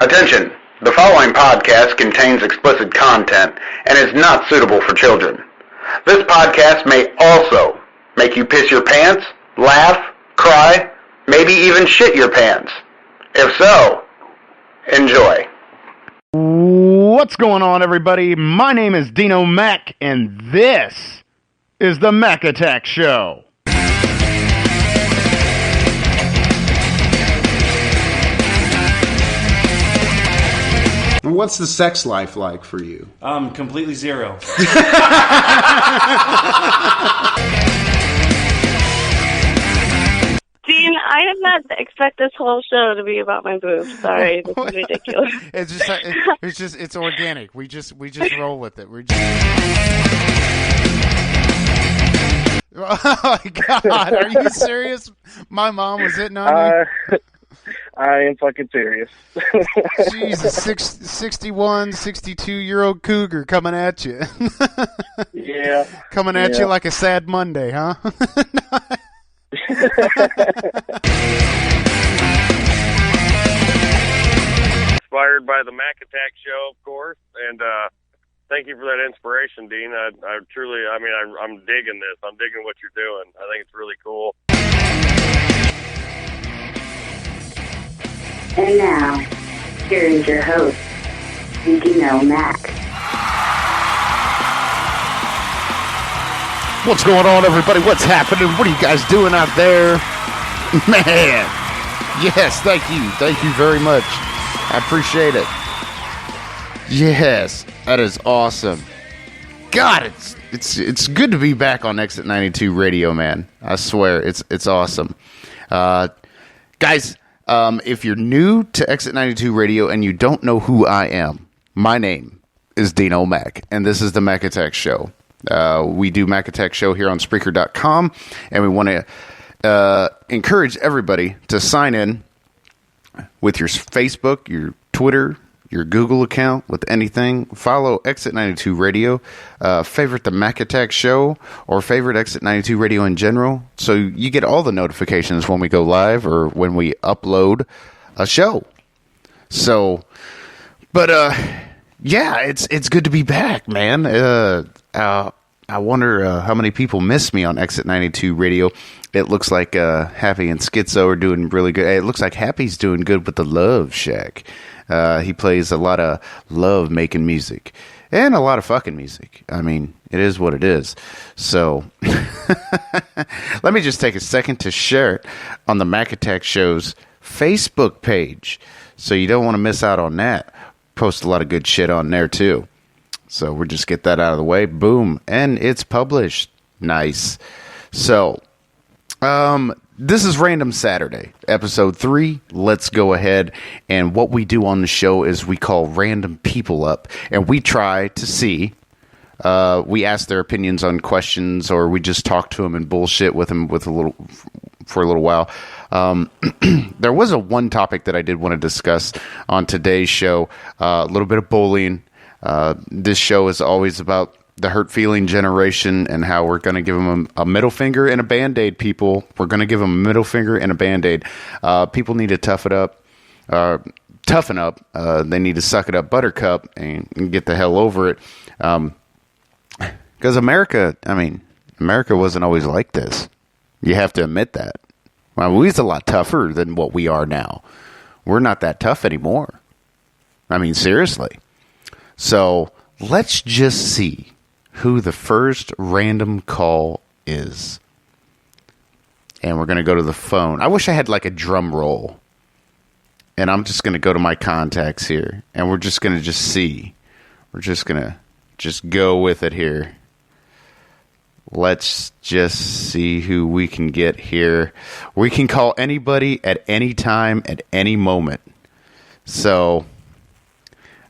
Attention! The following podcast contains explicit content and is not suitable for children. This podcast may also make you piss your pants, laugh, cry, maybe even shit your pants. If so, enjoy. What's going on, everybody? My name is Dino Mac, and this is the Mac Attack Show. What's the sex life like for you? Completely zero. Dean, I did not expect this whole show to be about my boobs. Sorry, this is ridiculous. It's organic. We just roll with it. Oh my God, are you serious? My mom was hitting on you? I am fucking serious. Jesus, 61, 62-year-old cougar coming at you. Yeah. Coming at you like a sad Monday, huh? Inspired by the Mac Attack Show, of course, and thank you for that inspiration, Dean. I'm digging this. I'm digging what you're doing. I think it's really cool. And now, here is your host, Dino Mac. What's going on, everybody? What's happening? What are you guys doing out there? Man, yes, thank you. Thank you very much. I appreciate it. Yes, that is awesome. God, it's good to be back on Exit 92 Radio, man. I swear, it's awesome. Guys, if you're new to Exit 92 Radio and you don't know who I am, my name is Dino Mac, and this is the Mac Attack Show. We do Mac Attack Show here on Spreaker.com, and we want to encourage everybody to sign in with your Facebook, your Twitter, your Google account, with anything. Follow Exit 92 Radio, favorite the Mac Attack Show, or favorite Exit 92 Radio in general, so you get all the notifications when we go live or when we upload a show. So, but yeah, it's good to be back, man. I wonder how many people miss me on Exit 92 Radio. It looks like Happy and Schizo are doing really good. It looks like Happy's doing good with the Love Shack. He plays a lot of love-making music and a lot of fucking music. I mean, it is what it is. So let me just take a second to share it on the Mac Attack Show's Facebook page, so you don't want to miss out on that. Post a lot of good shit on there, too. So we'll just get that out of the way. Boom. And it's published. Nice. So, this is Random Saturday, episode 3. Let's go ahead. And what we do on the show is we call random people up, and we try to see, we ask their opinions on questions, or we just talk to them and bullshit with them for a little while. There was one topic that I did want to discuss on today's show, a little bit of bullying. This show is always about the hurt feeling generation and how we're going to give them a middle finger and a Band-Aid, people. We're going to give them a middle finger and a Band-Aid. People need to toughen up. They need to suck it up, buttercup, and get the hell over it. Because America wasn't always like this. You have to admit that. Well, we was a lot tougher than what we are now. We're not that tough anymore. I mean, seriously. So let's just see who the first random call is. And we're going to go to the phone. I wish I had like a drum roll. And I'm just going to go to my contacts here. And we're just going to see. We're just going to go with it here. Let's just see who we can get here. We can call anybody at any time, at any moment. So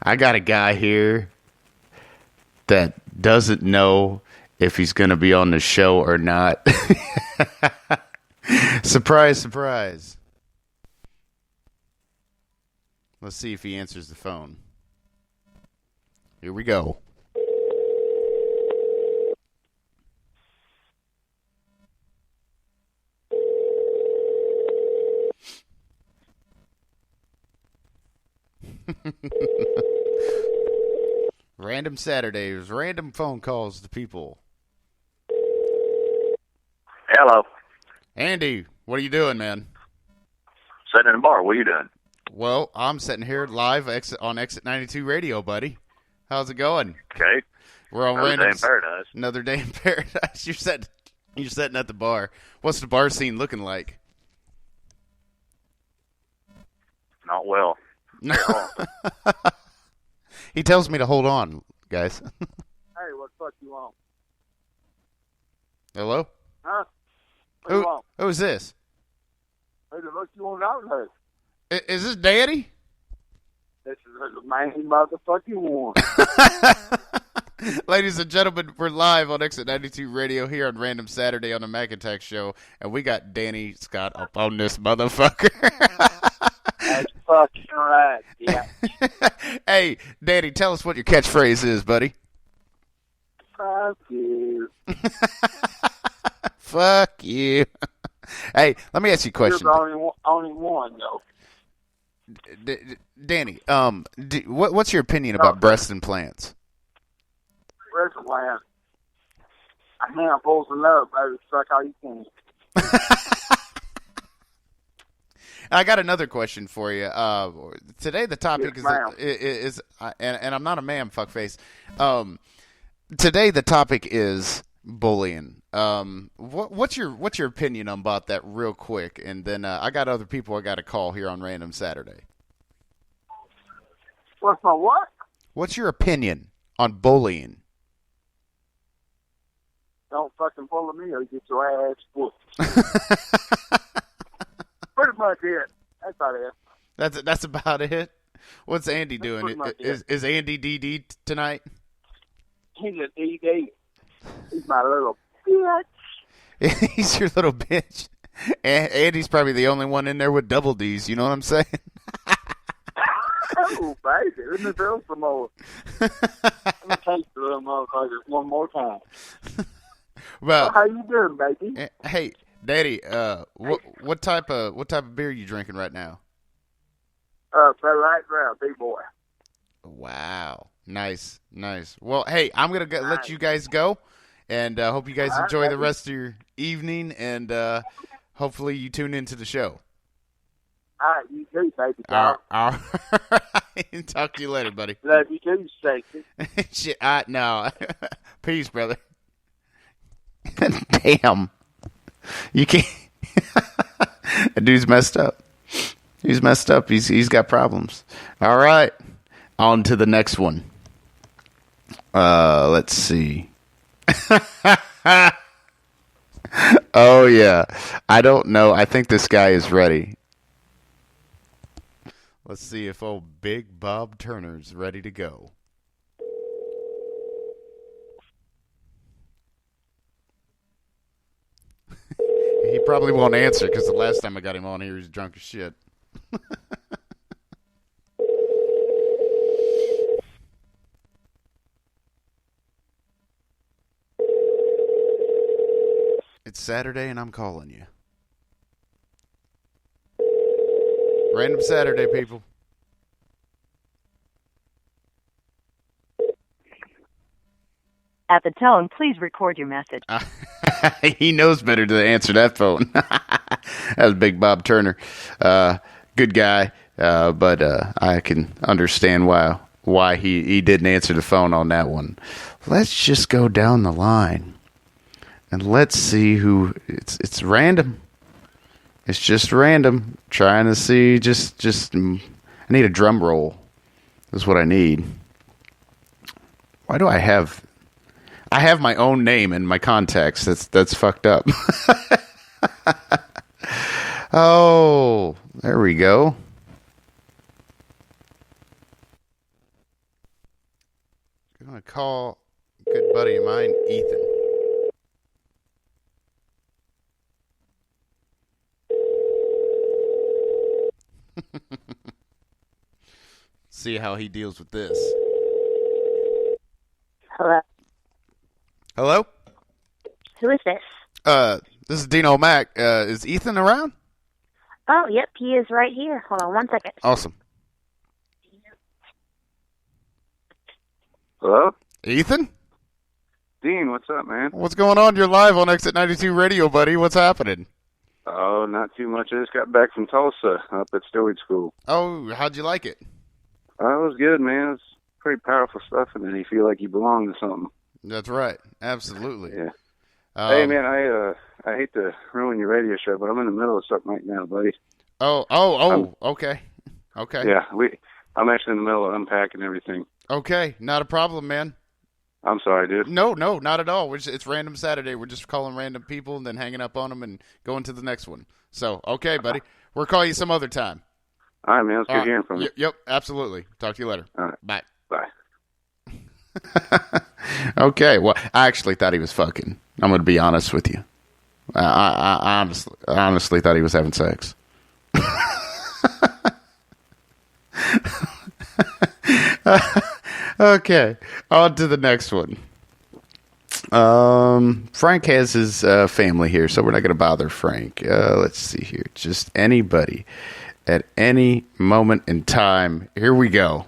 I got a guy here that doesn't know if he's going to be on the show or not. Surprise, surprise. Let's see if he answers the phone. Here we go. Random Saturdays, random phone calls to people. Hello. Andy, what are you doing, man? Sitting in the bar. What are you doing? Well, I'm sitting here live on Exit 92 Radio, buddy. How's it going? Okay. We're on Another day in paradise. Another day in paradise. You're sitting at the bar. What's the bar scene looking like? Not well. No. He tells me to hold on, guys. Hey, what the fuck you want? Hello? Huh? What you want? Who's this? Who the fuck you want out there? Is this Daddy? This is the main motherfucking one. Ladies and gentlemen, we're live on Exit 92 Radio here on Random Saturday on the Mac Attack Show, and we got Danny Scott up on this motherfucker. That's fucking right, yeah. Hey, Danny, tell us what your catchphrase is, buddy. Fuck you. Fuck you. Hey, let me ask you a question. There's only one, though. Danny, what's your opinion about breast implants? Breast implant. A handful's enough, baby. Suck all you can. I got another question for you. Today the topic Yes, is and I'm not a man, fuckface. Today the topic is bullying. What's your opinion about that, real quick? And then I got other people I got to call here on Random Saturday. What's my what? What's your opinion on bullying? Don't fucking pull me or you get your ass whooped. Pretty much it. That's about it. That's about it. What's Andy That's doing? pretty much it. Is Andy DD tonight? He's an ED. He's my little bitch. He's your little bitch. Andy's probably the only one in there with double D's. You know what I'm saying? Oh, baby. Let me feel some more. Let me taste the little motherfucker one more time. Well, How you doing, baby? hey, Daddy, what type of beer are you drinking right now? Fred Light Brown, big boy. Wow, nice. Well, hey, I'm gonna let you guys go, and hope you guys enjoy the rest of your evening, and hopefully you tune into the show. All right, you too, baby. All right. Talk to you later, buddy. Love you too, Stacy. Shit, no. Peace, brother. Damn. You can't. That dude's messed up. He's messed up. He's got problems. All right. On to the next one. Let's see. Oh, yeah. I don't know. I think this guy is ready. Let's see if old Big Bob Turner's ready to go. He probably won't answer because the last time I got him on here, he was drunk as shit. It's Saturday and I'm calling you. Random Saturday, people. At the tone, please record your message. He knows better to answer that phone. That was Big Bob Turner. Good guy, but I can understand why he didn't answer the phone on that one. Let's just go down the line, and let's see who. It's random. It's just random. Trying to see. Just. I need a drum roll. That's what I need. Why do I have? I have my own name in my contacts. That's fucked up. Oh, there we go. I'm going to call a good buddy of mine, Ethan. See how he deals with this. Hello. Hello? Who is this? This is Dino Mac. Is Ethan around? Oh, yep, he is right here. Hold on one second. Awesome. Hello? Ethan? Dean, what's up, man? What's going on? You're live on Exit 92 Radio, buddy. What's happening? Oh, not too much. I just got back from Tulsa up at Stowage School. Oh, how'd you like it? Oh, it was good, man. It's pretty powerful stuff, and then you feel like you belong to something. That's right. Absolutely. Yeah. Hey, man, I hate to ruin your radio show, but I'm in the middle of something right now, buddy. Okay. Okay. Yeah, I'm actually in the middle of unpacking everything. Okay, not a problem, man. I'm sorry, dude. No, not at all. It's Random Saturday. We're just calling random people and then hanging up on them and going to the next one. So, okay, buddy. We'll call you some other time. All right, man. Let's get hearing from you. Yep, absolutely. Talk to you later. All right. Bye. Bye. Okay, well, I actually thought he was fucking. I'm going to be honest with you. I honestly thought he was having sex. Okay, on to the next one. Frank has his family here, so we're not going to bother Frank. Let's see here. Just anybody at any moment in time. Here we go.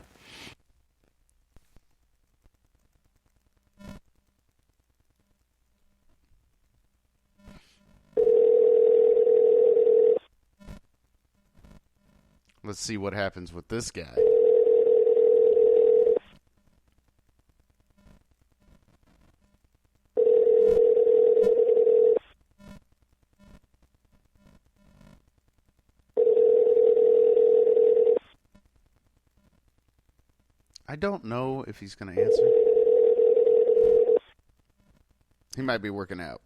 Let's see what happens with this guy. I don't know if he's going to answer. He might be working out.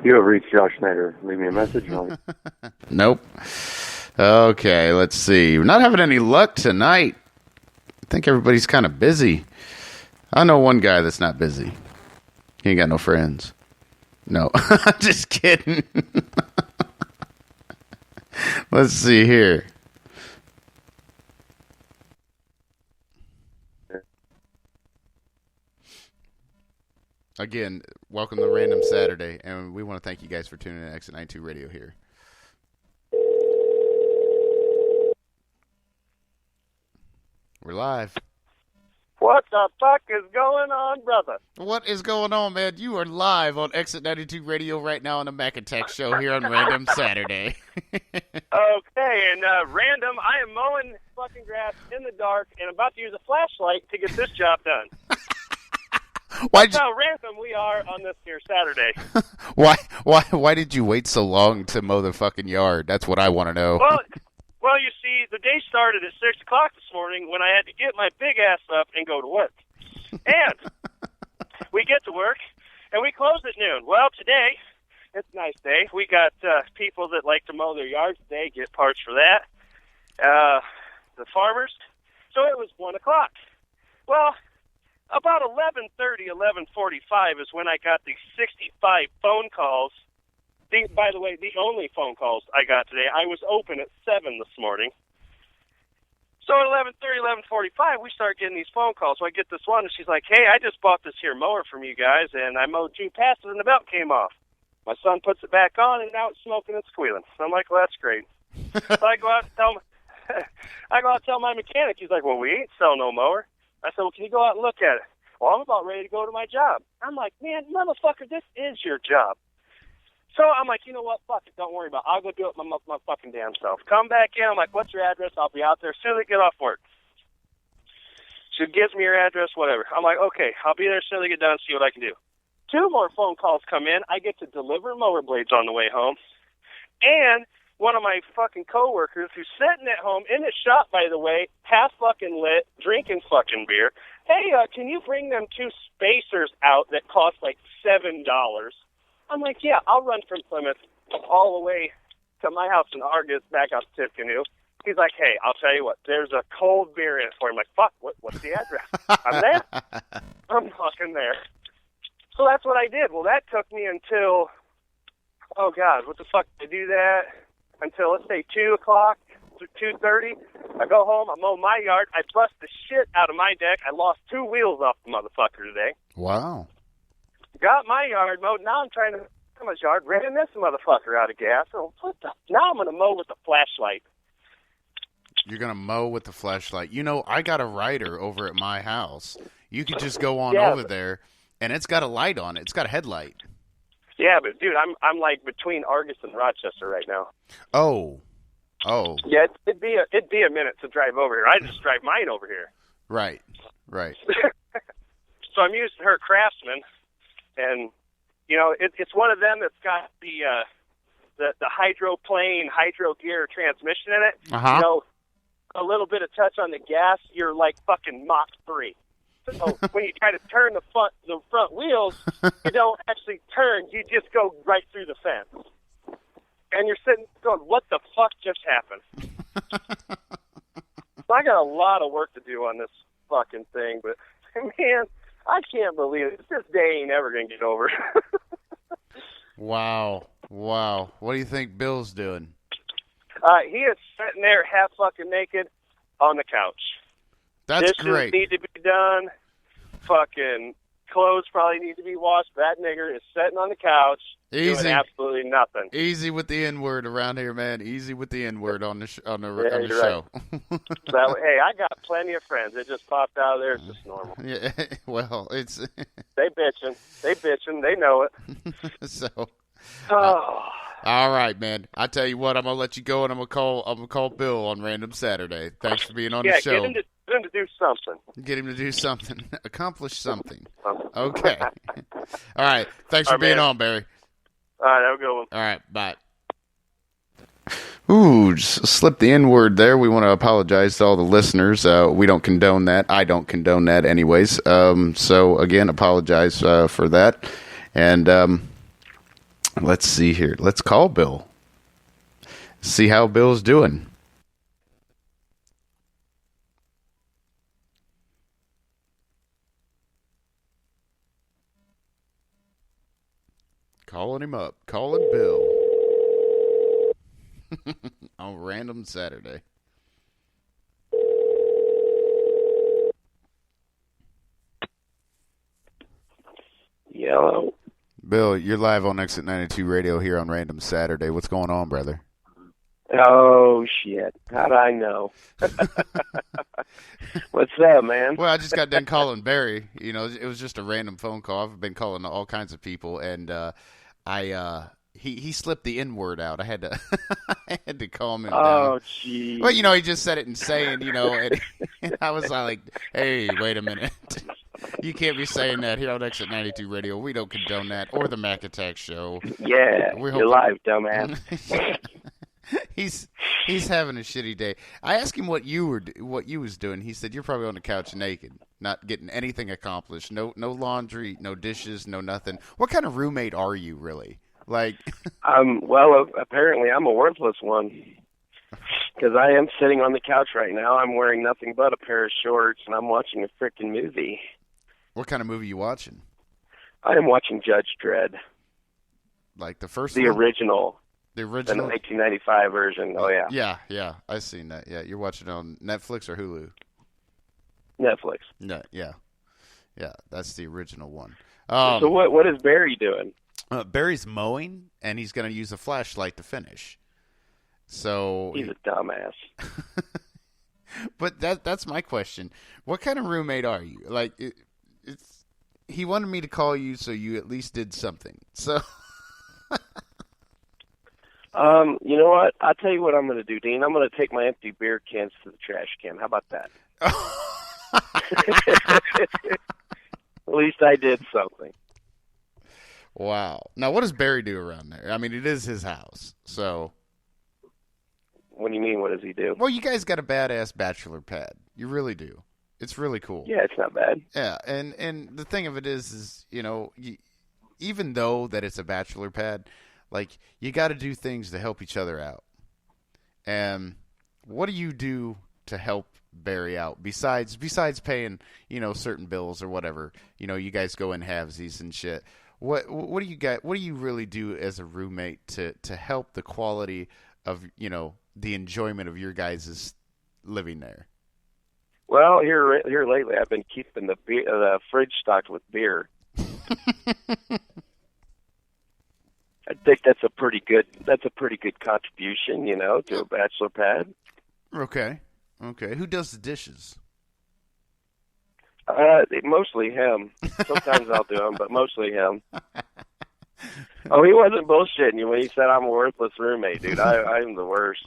You have reached Josh Schneider. Leave me a message. Nope. Okay, let's see. We're not having any luck tonight. I think everybody's kind of busy. I know one guy that's not busy. He ain't got no friends. No, I'm just kidding. Let's see here. Again, welcome to Random Saturday, and we want to thank you guys for tuning in to Exit 92 Radio here. We're live. What the fuck is going on, brother? What is going on, man? You are live on Exit 92 Radio right now on the Mac Attack Show here on Random Saturday. Okay, and random, I am mowing fucking grass in the dark and about to use a flashlight to get this job done. That's how random we are on this here Saturday. Why did you wait so long to mow the fucking yard? That's what I want to know. Well, you see, the day started at 6 o'clock this morning when I had to get my big ass up and go to work. And we get to work, and we close at noon. Well, today, it's a nice day. We got people that like to mow their yards today, get parts for that. The farmers. So it was 1 o'clock. Well, about 11:30, 11:45 is when I got the 65 phone calls. By the way, the only phone calls I got today, I was open at 7 this morning. So at 11:30, 11:45, we start getting these phone calls. So I get this one, and she's like, hey, I just bought this here mower from you guys, and I mowed 2 passes, and the belt came off. My son puts it back on, and now it's smoking and squealing. So I'm like, well, that's great. So I go out and tell my mechanic. He's like, well, we ain't selling no mower. I said, well, can you go out and look at it? Well, I'm about ready to go to my job. I'm like, man, motherfucker, this is your job. So I'm like, you know what? Fuck it. Don't worry about it. I'll go do it my fucking damn self. Come back in. I'm like, what's your address? I'll be out there as soon as I get off work. She gives me her address, whatever. I'm like, okay, I'll be there as soon as I get done, see what I can do. 2 more phone calls come in. I get to deliver mower blades on the way home. And one of my fucking coworkers who's sitting at home in his shop, by the way, half fucking lit, drinking fucking beer. Hey, can you bring them 2 spacers out that cost like $7? I'm like, yeah, I'll run from Plymouth all the way to my house in Argus, back out to Tippecanoe. He's like, hey, I'll tell you what, there's a cold beer in it for you. I'm like, fuck, what's the address? I'm there. I'm fucking there. So that's what I did. Well, that took me until, oh, God, what the fuck did I do that? Until, let's say, 2 o'clock, 2:30. I go home, I mow my yard, I bust the shit out of my deck. I lost 2 wheels off the motherfucker today. Wow. Got my yard mowed. Now I'm trying to mow my yard, ran this motherfucker out of gas. So now I'm going to mow with a flashlight. You're going to mow with the flashlight. You know, I got a Ryder over at my house. You could just go on over there, and it's got a light on it. It's got a headlight. Yeah, but dude, I'm like between Argus and Rochester right now. Oh. Yeah, it'd be a minute to drive over here. I just drive mine over here. Right. So I'm using her Craftsman, and you know it's one of them that's got the hydroplane hydro gear transmission in it. Uh-huh. You know, a little bit of touch on the gas, you're like fucking Mach 3. So when you try to turn the front wheels, you don't actually turn. You just go right through the fence. And you're sitting going, what the fuck just happened? So I got a lot of work to do on this fucking thing, but man, I can't believe it. This day ain't ever going to get over. Wow. What do you think Bill's doing? He is sitting there half fucking naked on the couch. That's Dishes great. need to be done. Fucking clothes probably need to be washed. That nigger is sitting on the couch doing absolutely nothing. Easy with the N-word around here, man. Easy with the N-word on the Yeah, show. So, hey, I got plenty of friends. It just popped out of there. It's just normal. Yeah, well, it's... They bitching. They know it. So... Oh. All right, man. I tell you what, I'm gonna let you go, and I'm gonna call Bill on Random Saturday. Thanks for being on the show. Get him to do something. Get him to do something. Accomplish something. Okay. All right. Thanks for being on, Barry. All right, have a good one. All right, bye. Ooh, just slipped the N-word there. We want to apologize to all the listeners. We don't condone that. I don't condone that anyways. So, again, apologize for that. And let's see here. Let's call Bill. See how Bill's doing. Calling him up. Calling Bill. On Random Saturday. Yellow. Bill, you're live on Exit 92 Radio here on Random Saturday. What's going on, brother? Oh, shit. How'd I know? What's up, man? Well, I just got done calling Barry. You know, it was just a random phone call. I've been calling all kinds of people, and he slipped the N-word out. I had to I had to calm him down. Oh, gee. Well, you know, he just said it insane, you know, and I was like, hey, wait a minute. You can't be saying that here on Exit 92 Radio. We don't condone that, or the Mac Attack Show. Yeah, you're live, dumbass. He's having a shitty day. I asked him what you was doing. He said you're probably on the couch naked, not getting anything accomplished. No laundry, no dishes, no nothing. What kind of roommate are you, really? Like, well, apparently I'm a worthless one, because I am sitting on the couch right now. I'm wearing nothing but a pair of shorts, and I'm watching a freaking movie. What kind of movie are you watching? I am watching Judge Dredd. Like the first one? The original. The original? The 1995 version. Oh, yeah. Yeah. I've seen that. Yeah, you're watching it on Netflix or Hulu? Netflix. Yeah. That's the original one. So what is Barry doing? Barry's mowing, and he's going to use a flashlight to finish. So he's a dumbass. But that's my question. What kind of roommate are you? Like, he wanted me to call you so you at least did something. So, you know what? I'll tell you what I'm going to do, Dean. I'm going to take my empty beer cans to the trash can. How about that? At least I did something. Wow. Now, what does Barry do around there? I mean, it is his house, so. What do you mean, what does he do? Well, you guys got a badass bachelor pad. You really do. It's really cool. Yeah, it's not bad. Yeah, and the thing of it is you know, even though that it's a bachelor pad, like, you got to do things to help each other out. And what do you do to help Barry out besides paying, you know, certain bills or whatever? You know, you guys go in halvesies and shit. What do you got? What do you really do as a roommate to help the quality of, you know, the enjoyment of your guys' living there? Well, here lately, I've been keeping the fridge stocked with beer. I think that's a pretty good contribution, you know, to a bachelor pad. Okay. Okay. Who does the dishes? Mostly him. Sometimes I'll do them, but mostly him. Oh, he wasn't bullshitting you when he said I'm a worthless roommate, dude. I'm the worst.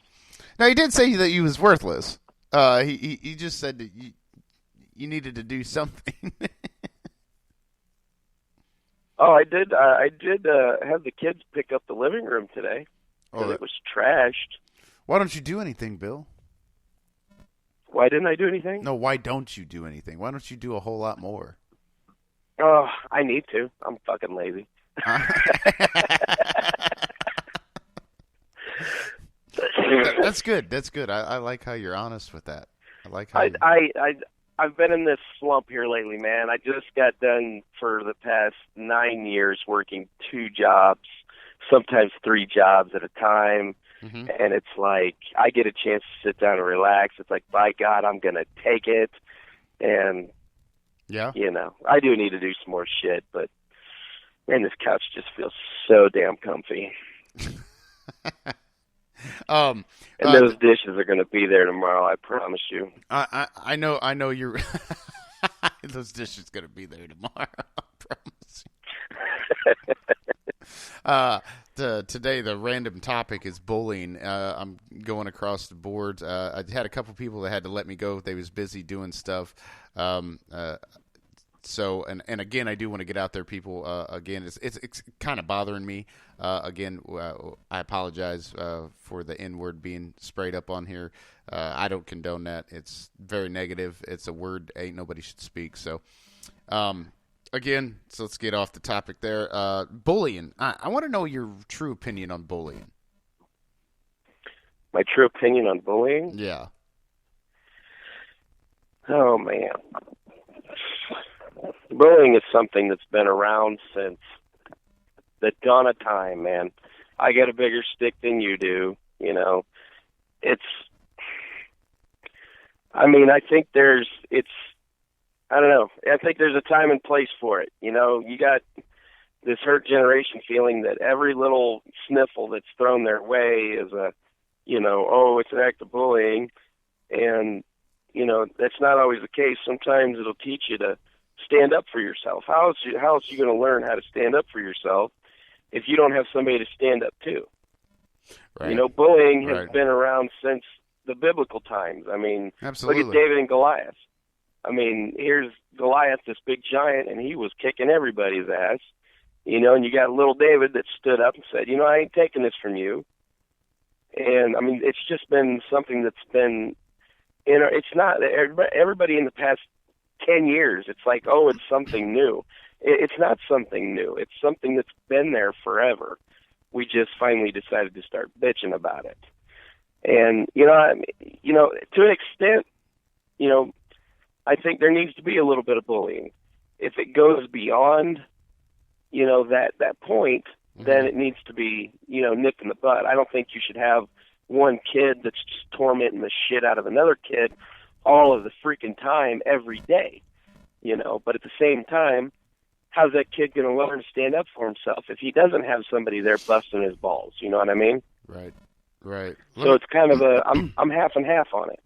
Now, he did say that you was worthless. He just said that you needed to do something. Oh, I did have the kids pick up the living room today. Oh, it was trashed. Why don't you do anything, Bill? Why didn't I do anything? No, why don't you do anything? Why don't you do a whole lot more? Oh, I need to. I'm fucking lazy. That's good. That's good. I like how you're honest with that. I like how I've been in this slump here lately, man. I just got done for the past 9 years working 2 jobs, sometimes 3 jobs at a time. Mm-hmm. And it's like I get a chance to sit down and relax. It's like, by God, I'm going to take it. And, yeah, you know, I do need to do some more shit, but, man, this couch just feels so damn comfy. And those dishes are going to be there tomorrow, I promise you. I know you're those dishes going to be there tomorrow, I promise you. Today the random topic is bullying. I'm going across the board. I had a couple people that had to let me go. They was busy doing stuff. So, and again, I do want to get out there, people. Again, it's kind of bothering me. Again, I apologize for the N-word being sprayed up on here. I don't condone that. It's very negative. It's a word ain't nobody should speak. So, again, so let's get off the topic there. Bullying. I want to know your true opinion on bullying. My true opinion on bullying? Yeah. Oh, man. Bullying is something that's been around since the dawn of time, man. I get a bigger stick than you do, you know. I think I don't know. I think there's a time and place for it. You know, you got this hurt generation feeling that every little sniffle that's thrown their way is it's an act of bullying. And, you know, that's not always the case. Sometimes it'll teach you to stand up for yourself. How else are you going to learn how to stand up for yourself if you don't have somebody to stand up to? Right. You know, bullying has been around since the biblical times. I mean, absolutely. Look at David and Goliath. I mean, here's Goliath, this big giant, and he was kicking everybody's ass. You know, and you got little David that stood up and said, you know, I ain't taking this from you. And, I mean, it's just been something that's been, you know, it's not, everybody in the past 10 years, it's like, oh, it's something new. It's not something new. It's something that's been there forever. We just finally decided to start bitching about it. And, to an extent, you know, I think there needs to be a little bit of bullying. If it goes beyond, you know, that point, then it needs to be, you know, nipped in the butt. I don't think you should have one kid that's just tormenting the shit out of another kid all of the freaking time every day, you know. But at the same time, how's that kid going to learn to stand up for himself if he doesn't have somebody there busting his balls? You know what I mean? Right. So it's kind of I'm half and half on it.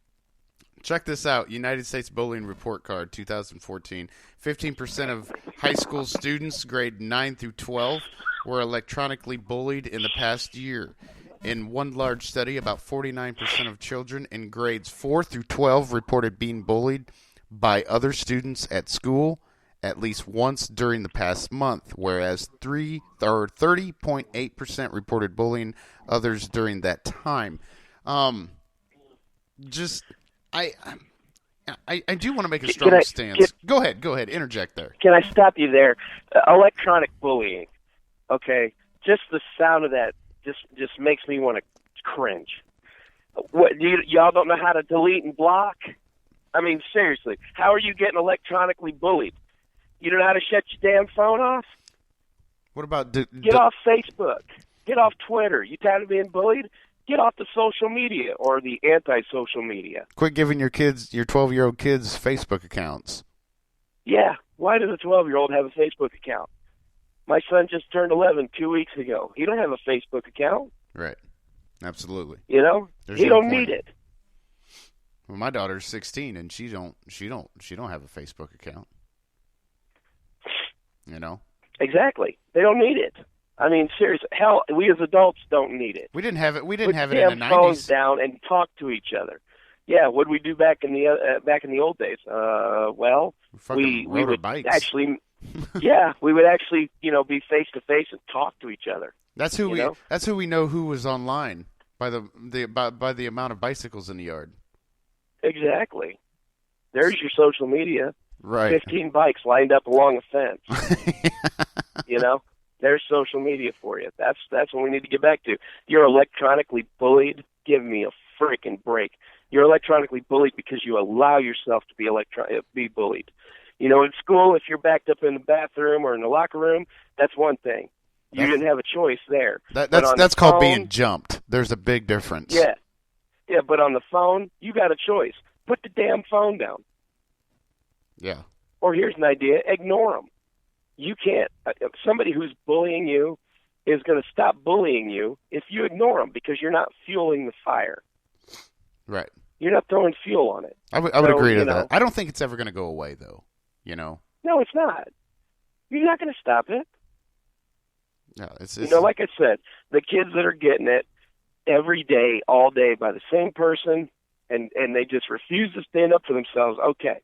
Check this out. United States Bullying Report Card 2014. 15% of high school students grade 9 through 12 were electronically bullied in the past year. In one large study, about 49% of children in grades 4 through 12 reported being bullied by other students at school at least once during the past month, whereas 30.8% reported bullying others during that time. I do want to make a strong stance. Go ahead. Interject there. Can I stop you there? Electronic bullying. Okay, just the sound of that just makes me want to cringe. What y'all don't know how to delete and block? I mean, seriously, how are you getting electronically bullied? You don't know how to shut your damn phone off? What about get off Facebook? Get off Twitter. You tired of being bullied? Get off the social media or the anti-social media. Quit giving your 12-year-old kids Facebook accounts. Yeah. Why does a 12-year-old have a Facebook account? My son just turned 11 2 weeks ago. He don't have a Facebook account. Right. Absolutely. You know? He don't need it. Well, my daughter's 16 and she don't have a Facebook account. You know? Exactly. They don't need it. I mean, seriously, hell, we as adults don't need it. We didn't have it. We Put didn't have it damn in the phones 90s. down and talk to each other. Yeah, what did we do back in the old days? Well, we rode our would bikes. actually, yeah, we would actually, be face to face and talk to each other. That's who know? That's who we know who was online by the amount of bicycles in the yard. Exactly. There's your social media. Right. 15 bikes lined up along a fence. There's social media for you. That's what we need to get back to. You're electronically bullied. Give me a freaking break. You're electronically bullied because you allow yourself to be bullied. In school, if you're backed up in the bathroom or in the locker room, that's one thing. You didn't have a choice there. That's called being jumped. There's a big difference. Yeah. Yeah, but on the phone, you got a choice. Put the damn phone down. Yeah. Or here's an idea, ignore them. You can't, somebody who's bullying you is going to stop bullying you if you ignore them because you're not fueling the fire. Right. You're not throwing fuel on it. I would agree to that. I don't think it's ever going to go away, though. No, it's not. You're not going to stop it. No, it's like I said, the kids that are getting it every day, all day by the same person, and they just refuse to stand up for themselves. Okay,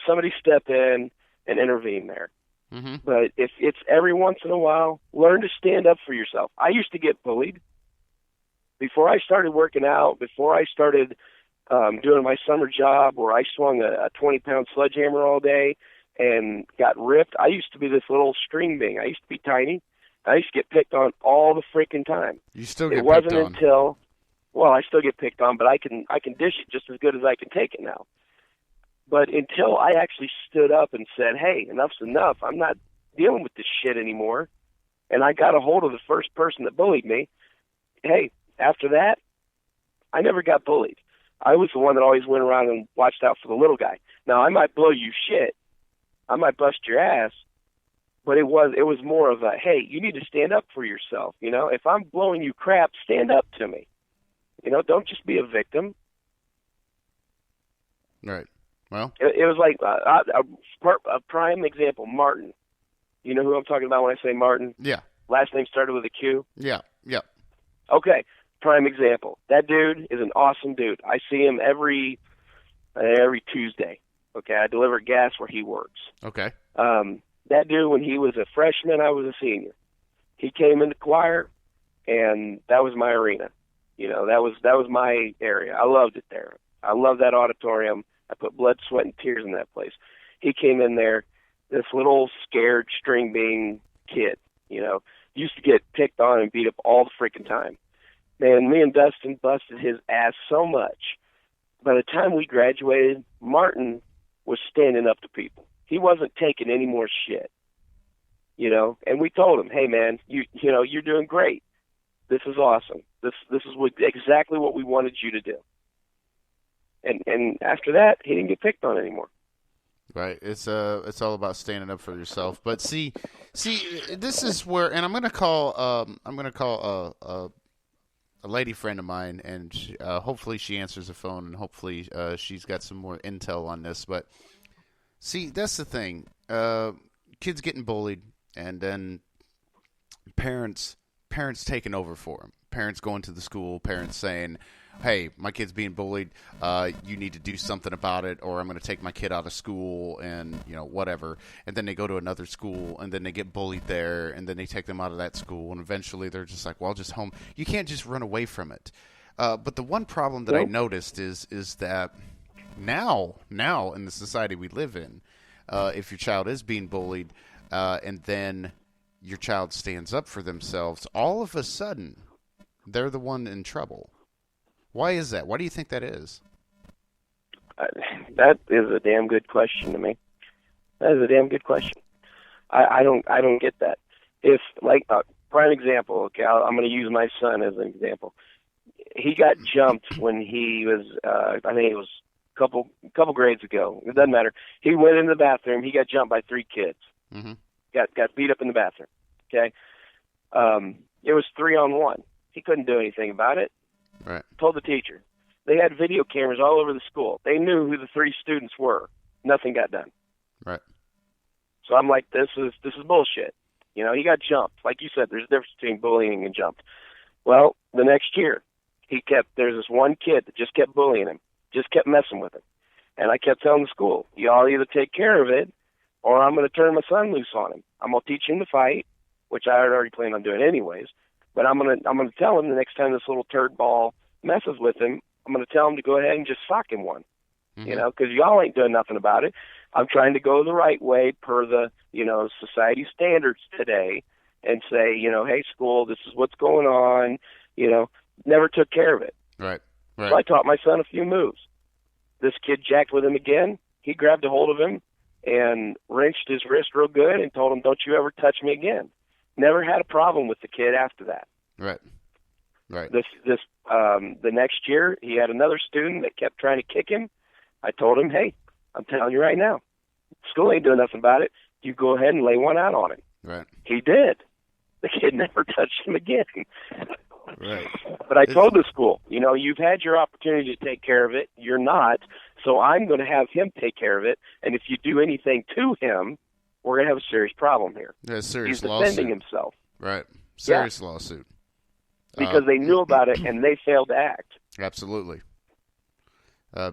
somebody step in and intervene there. Mm-hmm. But if it's every once in a while, learn to stand up for yourself. I used to get bullied. Before I started working out, before I started doing my summer job where I swung a 20-pound sledgehammer all day and got ripped, I used to be this little string bean. I used to be tiny. I used to get picked on all the freaking time. You still get picked on. It wasn't until, I still get picked on, but I can dish it just as good as I can take it now. But until I actually stood up and said, hey, enough's enough, I'm not dealing with this shit anymore, and I got a hold of the first person that bullied me, hey, after that, I never got bullied. I was the one that always went around and watched out for the little guy. Now, I might blow you shit. I might bust your ass, but it was more of a, hey, you need to stand up for yourself. If I'm blowing you crap, stand up to me. Don't just be a victim. Right. Well, it was like a prime example, Martin. You know who I'm talking about when I say Martin? Yeah. Last name started with a Q? Yeah. Okay, prime example. That dude is an awesome dude. I see him every Tuesday. Okay, I deliver gas where he works. Okay. That dude, when he was a freshman, I was a senior. He came into choir, and that was my arena. That was my area. I loved it there. I loved that auditorium. I put blood, sweat, and tears in that place. He came in there, this little scared string bean kid, used to get picked on and beat up all the freaking time. Man, me and Dustin busted his ass so much. By the time we graduated, Martin was standing up to people. He wasn't taking any more shit, and we told him, hey man, you're doing great. This is awesome. This is exactly what we wanted you to do. And after that, he didn't get picked on anymore. Right. It's all about standing up for yourself. But see, this is where, and I'm gonna call a lady friend of mine, and hopefully she answers the phone, and hopefully she's got some more intel on this. But see, that's the thing. Kids getting bullied, and then parents taking over for them. Parents going to the school, parents saying, hey, my kid's being bullied, you need to do something about it, or I'm going to take my kid out of school, and whatever. And then they go to another school, and then they get bullied there, and then they take them out of that school, and eventually they're just like, well, just home. You can't just run away from it. But the one problem that I noticed is that now in the society we live in, if your child is being bullied, and then your child stands up for themselves, all of a sudden they're the one in trouble. Why is that? Why do you think that is? That is a damn good question to me. That is a damn good question. I don't get that. If, like, prime example, okay, I'm going to use my son as an example. He got jumped when he was, I think it was a couple grades ago. It doesn't matter. He went in the bathroom. He got jumped by 3 kids. Mm-hmm. Got beat up in the bathroom. Okay, it was 3-on-1. He couldn't do anything about it. Right. Told the teacher. They had video cameras all over the school. They knew who the 3 students were. Nothing got done. Right. So I'm like, this is bullshit. You know, he got jumped. Like you said, there's a difference between bullying and jumped. Well, the next year, there's this one kid that just kept bullying him, just kept messing with him. And I kept telling the school, y'all either take care of it, or I'm going to turn my son loose on him. I'm going to teach him to fight, which I had already planned on doing anyways. But I'm going to tell him the next time this little turd ball messes with him, I'm going to tell him to go ahead and just sock him one. Mm-hmm. You know, because y'all ain't doing nothing about it. I'm trying to go the right way per the, you know, society standards today and say, you know, hey, school, this is what's going on. You know, never took care of it. Right. So I taught my son a few moves. This kid jacked with him again. He grabbed a hold of him and wrenched his wrist real good and told him, don't you ever touch me again. Never had a problem with the kid after that. Right. The next year, he had another student that kept trying to kick him. I told him, hey, I'm telling you right now, school ain't doing nothing about it. You go ahead and lay one out on him. Right. He did. The kid never touched him again. Right. But I told the school, you know, you've had your opportunity to take care of it. You're not. So I'm going to have him take care of it. And if you do anything to him, we're going to have a serious problem here. Yeah, serious He's lawsuit. defending himself. Right. Serious lawsuit. Because they knew about it and they failed to act. Absolutely.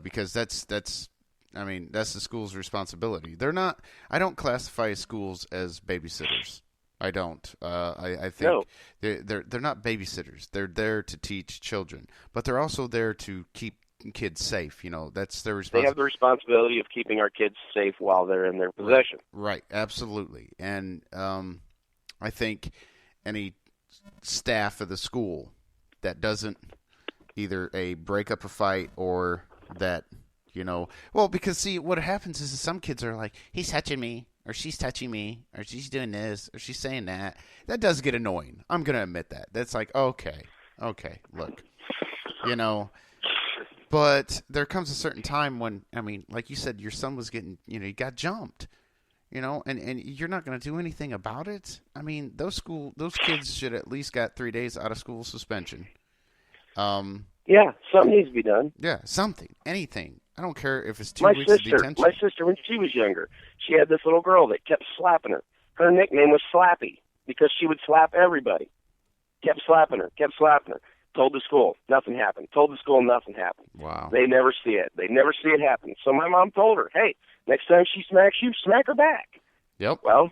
Because that's the school's responsibility. I don't classify schools as babysitters. I don't. I think they're not babysitters. They're there to teach children, but they're also there to keep kids safe. You know, that's their responsibility. They have the responsibility of keeping our kids safe while they're in their possession. Right. Absolutely. And I think any staff of the school that doesn't either break up a fight or that, you know, well, because see, what happens is some kids are like, he's touching me, or she's touching me, or she's doing this, or she's saying that. That does get annoying. I'm going to admit that. That's like, okay, look, you know, but there comes a certain time when, I mean, like you said, your son was getting, you know, he got jumped, you know, and you're not going to do anything about it. I mean, those kids should at least got 3 days out of school suspension. Yeah, something needs to be done. Yeah, something, anything. I don't care if it's 2 weeks of detention. My sister, when she was younger, she had this little girl that kept slapping her. Her nickname was Slappy because she would slap everybody. Kept slapping her. Told the school, nothing happened. Told the school, nothing happened. Wow. They never see it. They never see it happen. So my mom told her, hey, next time she smacks you, smack her back. Yep. Well,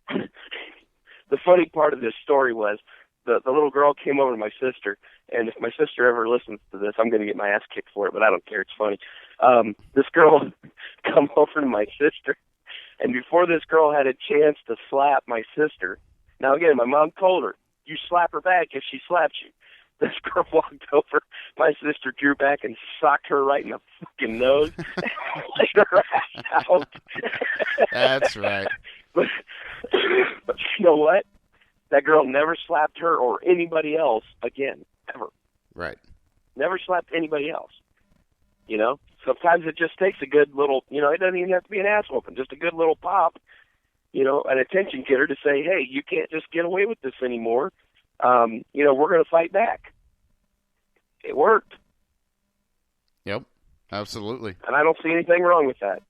the funny part of this story was the little girl came over to my sister, and if my sister ever listens to this, I'm going to get my ass kicked for it, but I don't care. It's funny. This girl come over to my sister, and before this girl had a chance to slap my sister, now again, my mom told her, you slap her back if she slaps you. This girl walked over, my sister drew back and socked her right in the fucking nose and laid her ass out. That's right. But you know what? That girl never slapped her or anybody else again, ever. Right. Never slapped anybody else. You know? Sometimes it just takes a good little, you know, it doesn't even have to be an ass whooping, just a good little pop, you know, an attention getter to say, hey, you can't just get away with this anymore. You know, we're going to fight back. It worked. Yep, absolutely. And I don't see anything wrong with that.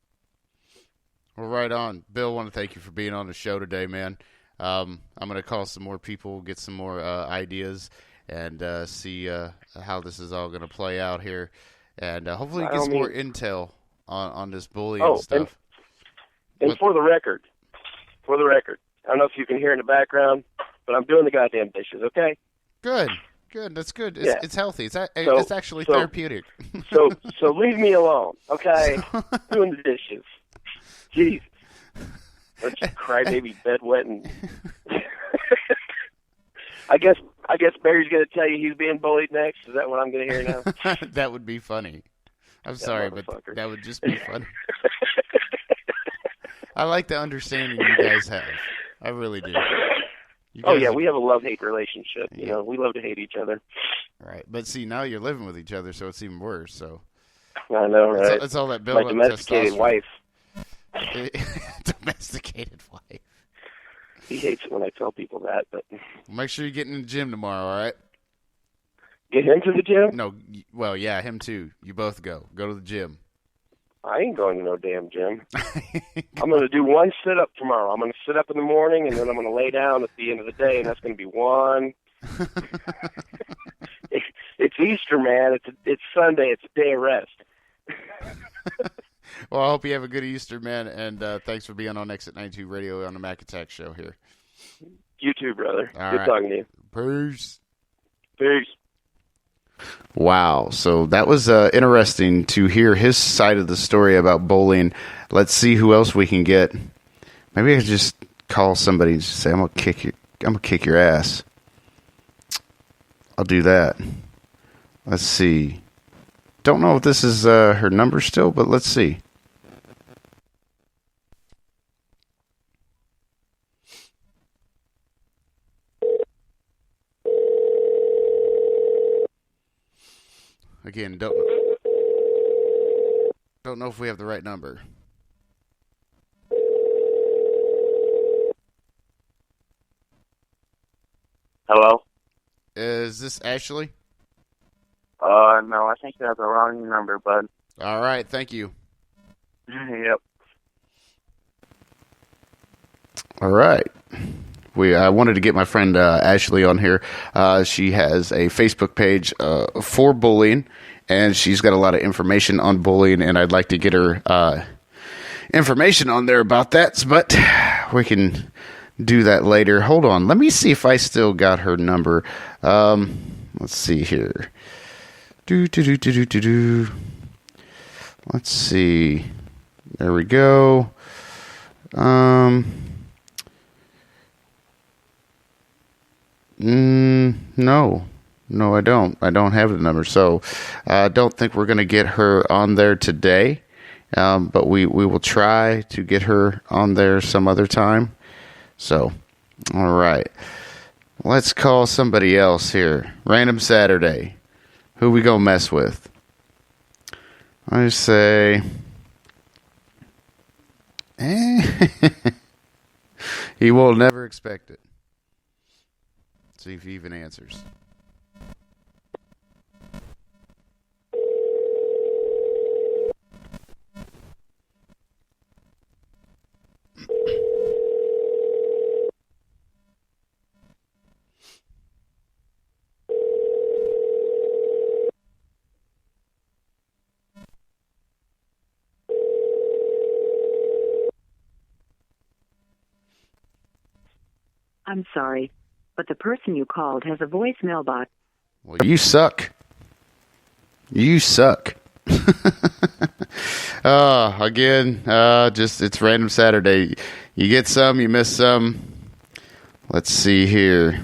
Well, right on. Bill, I want to thank you for being on the show today, man. I'm going to call some more people, get some more ideas, and see how this is all going to play out here. And hopefully get some more intel on this bullying stuff. And for the record, I don't know if you can hear in the background, but I'm doing the goddamn dishes, okay? Good. That's good. It's healthy. It's actually so therapeutic. so leave me alone, okay? Doing the dishes. Jeez. Bunch of crybaby bedwetting. I guess Barry's going to tell you he's being bullied next. Is that what I'm going to hear now? That would be funny. I'm sorry, but that would just be funny. I like the understanding you guys have. I really do. We have a love-hate relationship. You know, we love to hate each other. Right, but see, now you're living with each other, so it's even worse. So I know, right? It's all that build-up. My domesticated wife. Domesticated wife. He hates it when I tell people that, but make sure you get in the gym tomorrow. All right. Get him to the gym? No, well, yeah, him too. You both go. Go to the gym. I ain't going to no damn gym. I'm going to do one sit-up tomorrow. I'm going to sit up in the morning, and then I'm going to lay down at the end of the day, and that's going to be one. It's Easter, man. It's Sunday. It's a day of rest. Well, I hope you have a good Easter, man, and thanks for being on Exit 92 Radio on the Mac Attack Show here. You too, brother. All Good right. talking to you. Peace. Peace. Wow, so that was interesting to hear his side of the story about bullying. Let's see who else we can get. Maybe I could just call somebody and just say, I'm gonna kick your ass. I'll do that. Let's see. Don't know if this is her number still, but let's see. Again, don't know if we have the right number. Hello? Is this Ashley? No, I think you have the wrong number, bud. All right, thank you. Yep. All right. I wanted to get my friend Ashley on here. She has a Facebook page for bullying, and she's got a lot of information on bullying, and I'd like to get her information on there about that, but we can do that later. Hold on. Let me see if I still got her number. Let's see here. Let's see. There we go. No, I don't. I don't have the number, so I don't think we're going to get her on there today. But we will try to get her on there some other time. So, all right. Let's call somebody else here. Random Saturday. Who we gonna mess with? I say, he will never expect it. See if he even answers. I'm sorry, but the person you called has a voicemail box. Well, you suck. You suck. Again, just it's Random Saturday. You get some, you miss some. Let's see here.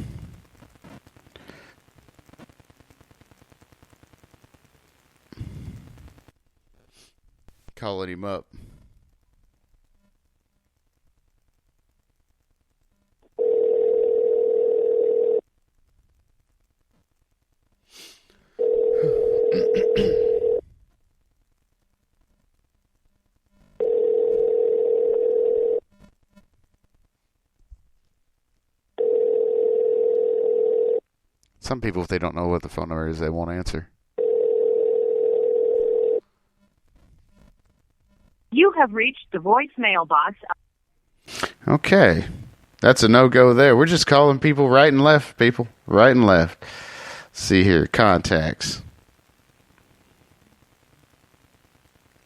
Calling him up. Some people, if they don't know what the phone number is, they won't answer. You have reached the voicemail box. Okay. That's a no-go there. We're just calling people right and left, people. Right and left. Let's see here. Contacts.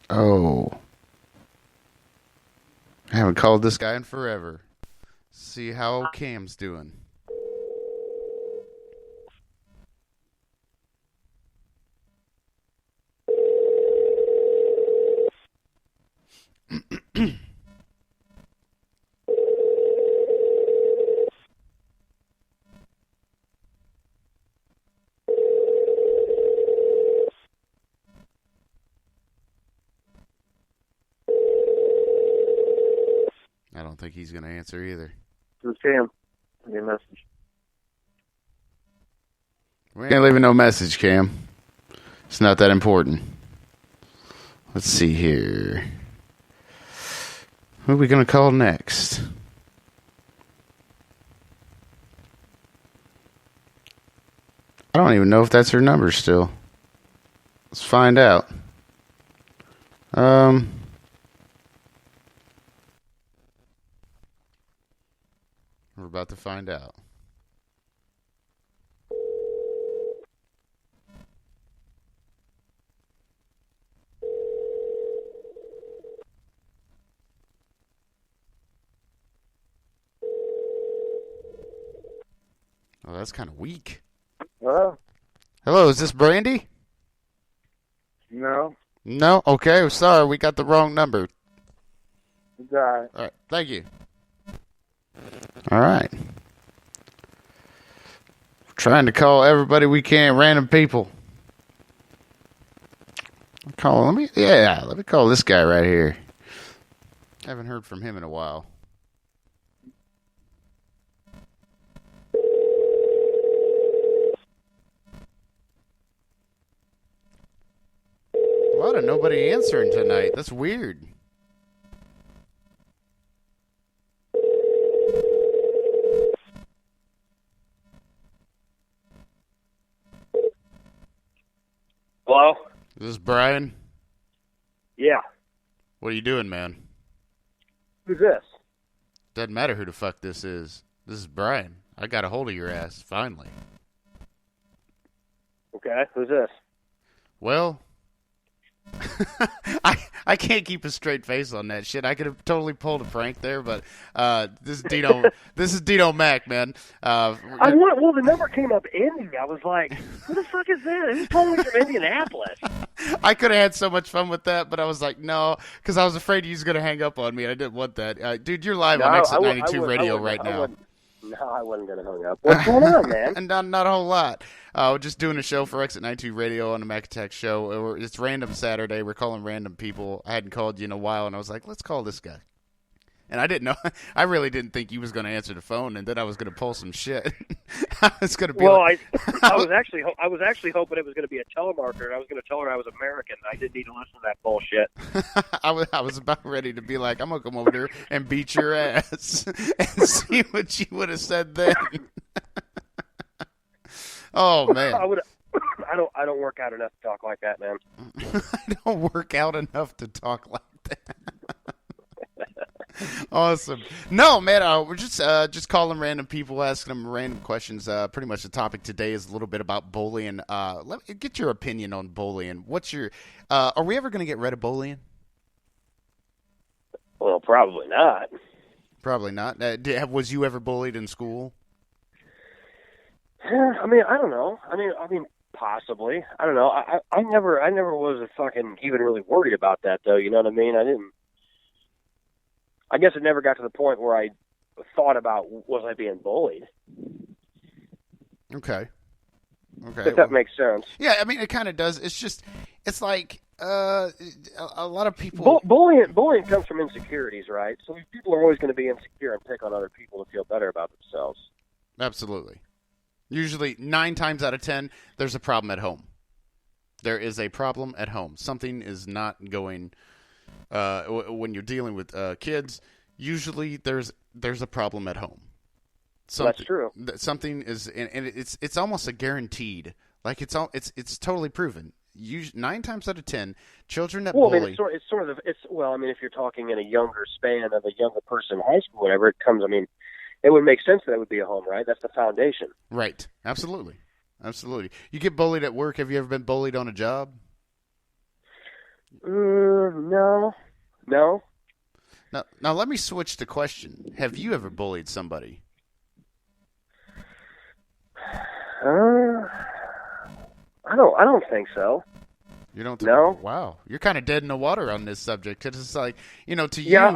Oh. I haven't called this guy in forever. See how Cam's doing. I don't think he's going to answer either. This is Cam. Give me a message. We ain't leaving no message, Cam. It's not that important. Let's see here. Who are we going to call next? I don't even know if that's her number still. Let's find out. We're about to find out. Oh, that's kind of weak. Hello? Hello, is this Brandy? No. No? Okay, sorry, we got the wrong number. It's all right. All right, thank you. All right. Trying to call everybody we can, random people. Let me call this guy right here. Haven't heard from him in a while. A lot of nobody answering tonight. That's weird. Hello? This is Brian. Yeah. What are you doing, man? Who's this? Doesn't matter who the fuck this is. This is Brian. I got a hold of your ass, finally. Okay, who's this? Well, I can't keep a straight face on that shit. I could have totally pulled a prank there, but this is Dino. This is Dino Mac, man. Well, the number came up ending. I was like, who the fuck is this? Who's calling me from Indianapolis? I could have had so much fun with that, but I was like, no, because I was afraid you was going to hang up on me, and I didn't want that. Dude, you're live on Exit 92 Radio right now. No, I wasn't going to hang up. What's going on, man? And not a whole lot. We're just doing a show for Exit 92 Radio on the Mac Attack Show. It's Random Saturday. We're calling random people. I hadn't called you in a while, and I was like, let's call this guy. And I didn't know. I really didn't think you was going to answer the phone, and then I was going to pull some shit. I was going to be. Well, I was actually hoping it was going to be a telemarketer, and I was going to tell her I was American. I didn't need to listen to that bullshit. I was about ready to be like, I'm gonna come over there and beat your ass and see what you would have said then. Oh man. I don't work out enough to talk like that, man. I don't work out enough to talk like that. Awesome. No, man, we're just calling random people, asking them random questions. Pretty much the topic today is a little bit about bullying. Let me get your opinion on bullying. What's your? Are we ever going to get rid of bullying? Well, probably not. Probably not. Was you ever bullied in school? I mean, I don't know. I mean, possibly. I don't know. I never was a fucking even really worried about that, though. You know what I mean? I guess it never got to the point where I thought about, was I being bullied? Okay. If that makes sense. Yeah, I mean, it kind of does. It's like a lot of people. Bullying comes from insecurities, right? So people are always going to be insecure and pick on other people to feel better about themselves. Absolutely. Usually 9 times out of 10, there's a problem at home. There is a problem at home. Something is not going. When you're dealing with kids, usually there's a problem at home. That's true. Something is, and it's almost a guaranteed. Like it's totally proven. 9 times out of 10, children that bully. I mean, if you're talking in a younger span of a younger person, high school, whatever, it comes. I mean, it would make sense that would be a home, right? That's the foundation. Right. Absolutely. You get bullied at work. Have you ever been bullied on a job? No. Now let me switch the question. Have you ever bullied somebody? I don't think so. You don't think? No. Wow, you're kind of dead in the water on this subject. It's like, to you. Yeah,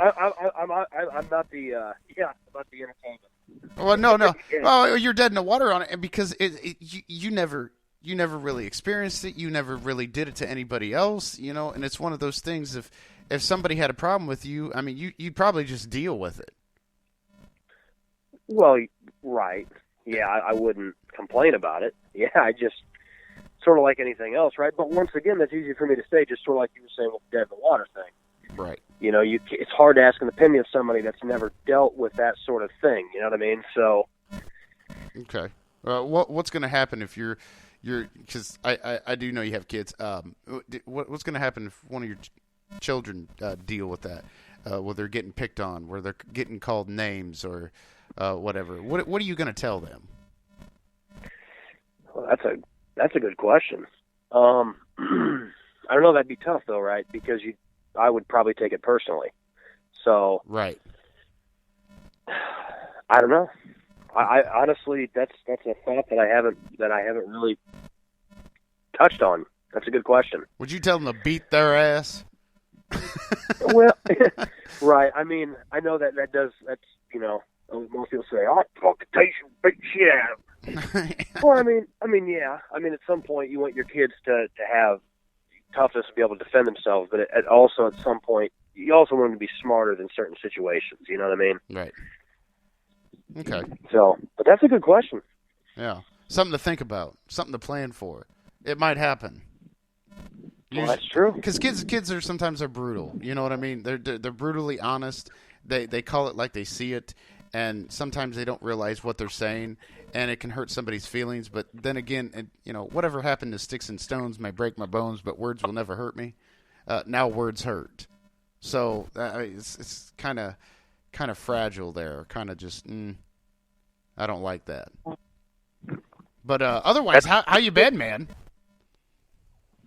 I'm not the about the entertainment. Well, no. Oh, you're dead in the water on it because you never really experienced it. You never really did it to anybody else, and it's one of those things. If somebody had a problem with you, I mean, you'd probably just deal with it. Well, right. Yeah, I wouldn't complain about it. Yeah, I just sort of like anything else, right? But once again, that's easy for me to say, just sort of like you were saying with the dead in the water thing. Right. It's hard to ask an opinion of somebody that's never dealt with that sort of thing. You know what I mean? So. Okay. What's going to happen if you're because I do know you have kids. What's going to happen if one of your children deal with that? Where they're getting picked on, where they're getting called names or whatever. What are you going to tell them? Well, that's a good question. I don't know. That'd be tough though, right? Because I would probably take it personally. So right. I don't know. I honestly, that's a thought that I haven't really touched on. That's a good question. Would you tell them to beat their ass? Well, right. I mean, I know that's most people say, "Oh, fucking take some big shit out of them." Well, I mean, yeah. I mean, at some point, you want your kids to have toughness to be able to defend themselves, but also at some point, you also want them to be smarter than certain situations. You know what I mean? Right. Okay. So, but that's a good question. Yeah, something to think about, something to plan for. It might happen. Well, that's true. Because kids are sometimes brutal. You know what I mean? They're brutally honest. They call it like they see it, and sometimes they don't realize what they're saying, and it can hurt somebody's feelings. But then again, whatever happened to sticks and stones may break my bones, but words will never hurt me. Now words hurt, so it's kind of fragile there. Kind of just I don't like that. But otherwise, how you been, man?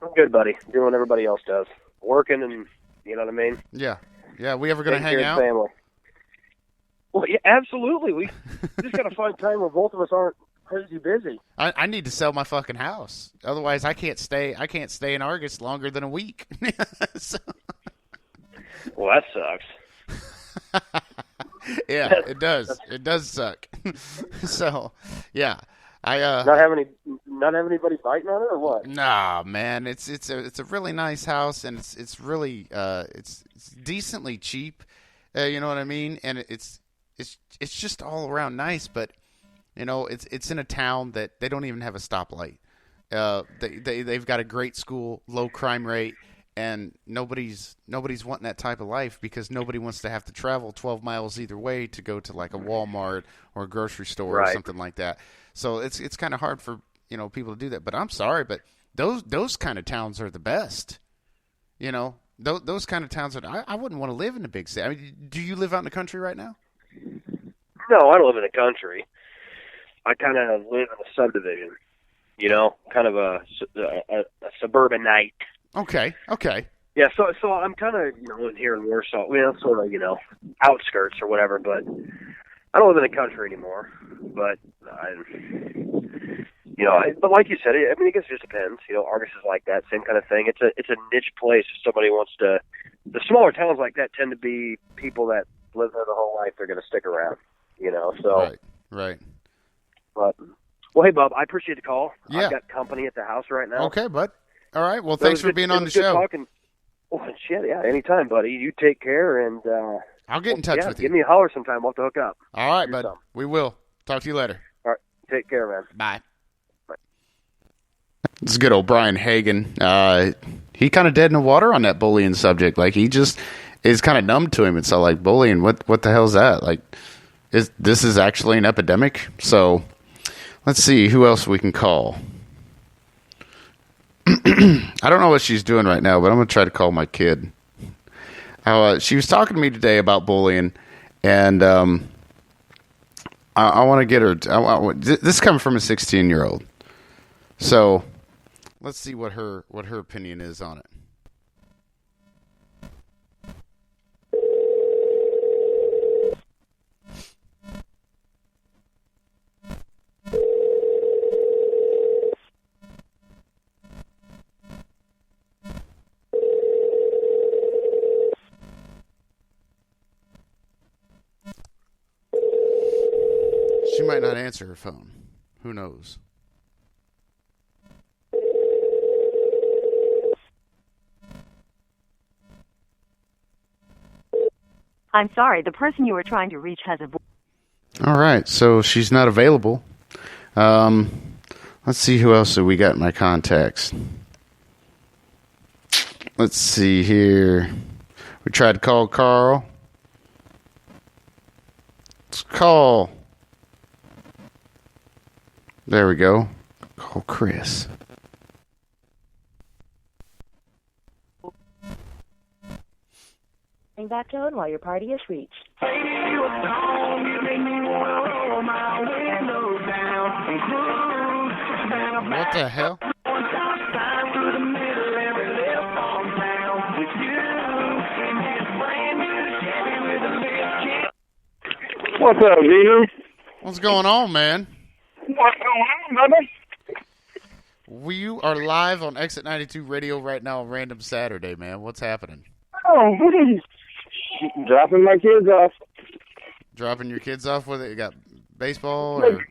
I'm good, buddy. Doing what everybody else does. Working and, you know what I mean? Yeah. Yeah, we ever going to hang out? Family. Well, yeah, absolutely. We just got to find time where both of us aren't crazy busy. I need to sell my fucking house. Otherwise, I can't stay in Argus longer than a week. So. Well, that sucks. Yeah, it does. It does suck. So, yeah. Not have anybody biting on it or what? Nah, man. It's a really nice house, and it's really it's decently cheap. You know what I mean? And it's just all around nice, but it's in a town that they don't even have a stoplight. They've got a great school, low crime rate, and nobody's wanting that type of life because nobody wants to have to travel 12 miles either way to go to like a Walmart or a grocery store or something like that. So it's kind of hard for people to do that. But I'm sorry, but those kind of towns are the best. Those kind of towns that I wouldn't want to live in a big city. I mean, do you live out in the country right now? No, I don't live in the country. I kind of live in a subdivision. Kind of a suburbanite. Okay. Yeah, so I'm kind of here in Warsaw, sort of outskirts or whatever, but I don't live in the country anymore. But but like you said, I guess it just depends. Argus is like that same kind of thing. It's a niche place. If somebody wants to, the smaller towns like that tend to be people that live there the whole life. They're going to stick around. So right. But well, hey Bob, I appreciate the call. Yeah. I've got company at the house right now. Okay, bud. All right. Well, thanks for being on the show. Talking. Oh, shit, yeah, anytime, buddy. You take care, and I'll get in touch with you. Give me a holler sometime. We'll have to hook up. All right, bud. We will. Talk to you later. All right. Take care, man. Bye. This is good old Brian Hagan. He kind of dead in the water on that bullying subject. Like, he just is kind of numb to him. It's all like, bullying, what the hell's that? Like, this is actually an epidemic. So let's see who else we can call. I don't know what she's doing right now, but I'm going to try to call my kid. She was talking to me today about bullying, and I want to get her. This is coming from a 16-year-old. So let's see what her opinion is on it. She might not answer her phone. Who knows? I'm sorry, the person you were trying to reach has a voice. All right, so she's not available. Let's see who else we got in my contacts. Let's see here. We tried to call Carl. Let's call. There we go. Call Chris. Bring back tone while your party is reached. What the hell? What's up, Vito? What's going on, man? What's going on, brother? We are live on Exit 92 Radio right now on Random Saturday, man. What's happening? Oh, dropping my kids off. Dropping your kids off with it? You got baseball? Or?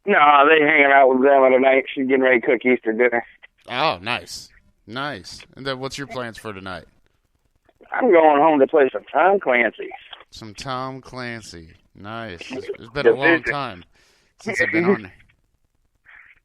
No, they hanging out with grandma tonight. She's getting ready to cook Easter dinner. Oh, nice. Nice. And then what's your plans for tonight? I'm going home to play some Tom Clancy. Some Tom Clancy. Nice. It's been a long time since I've been on there.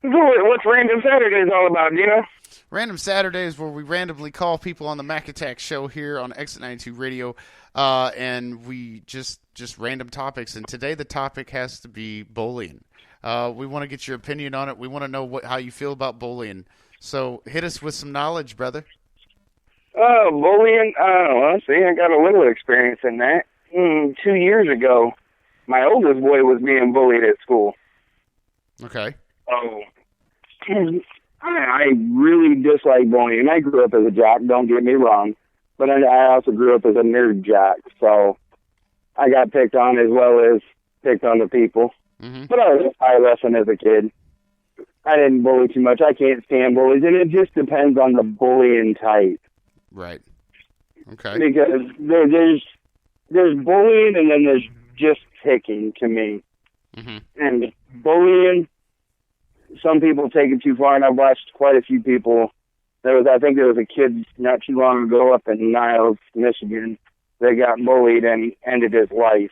So what's Random Saturdays all about, you know? Random Saturdays where we randomly call people on the Mac Attack show here on Exit 92 Radio, and we just random topics. And today the topic has to be bullying. We want to get your opinion on it. We want to know how you feel about bullying. So hit us with some knowledge, brother. Bullying? Well, see, I got a little experience in that. 2 years ago, my oldest boy was being bullied at school. Okay. Oh, I really dislike bullying. I grew up as a jock, don't get me wrong, but I also grew up as a nerd jock, so I got picked on as well as picked on the people. Mm-hmm. But I was a high lesson as a kid. I didn't bully too much. I can't stand bullies, and it just depends on the bullying type. Right. Okay. Because there's bullying, and then there's just picking to me. Mm-hmm. And bullying, some people take it too far, and I've watched quite a few people. I think there was a kid not too long ago up in Niles, Michigan, that got bullied and ended his life.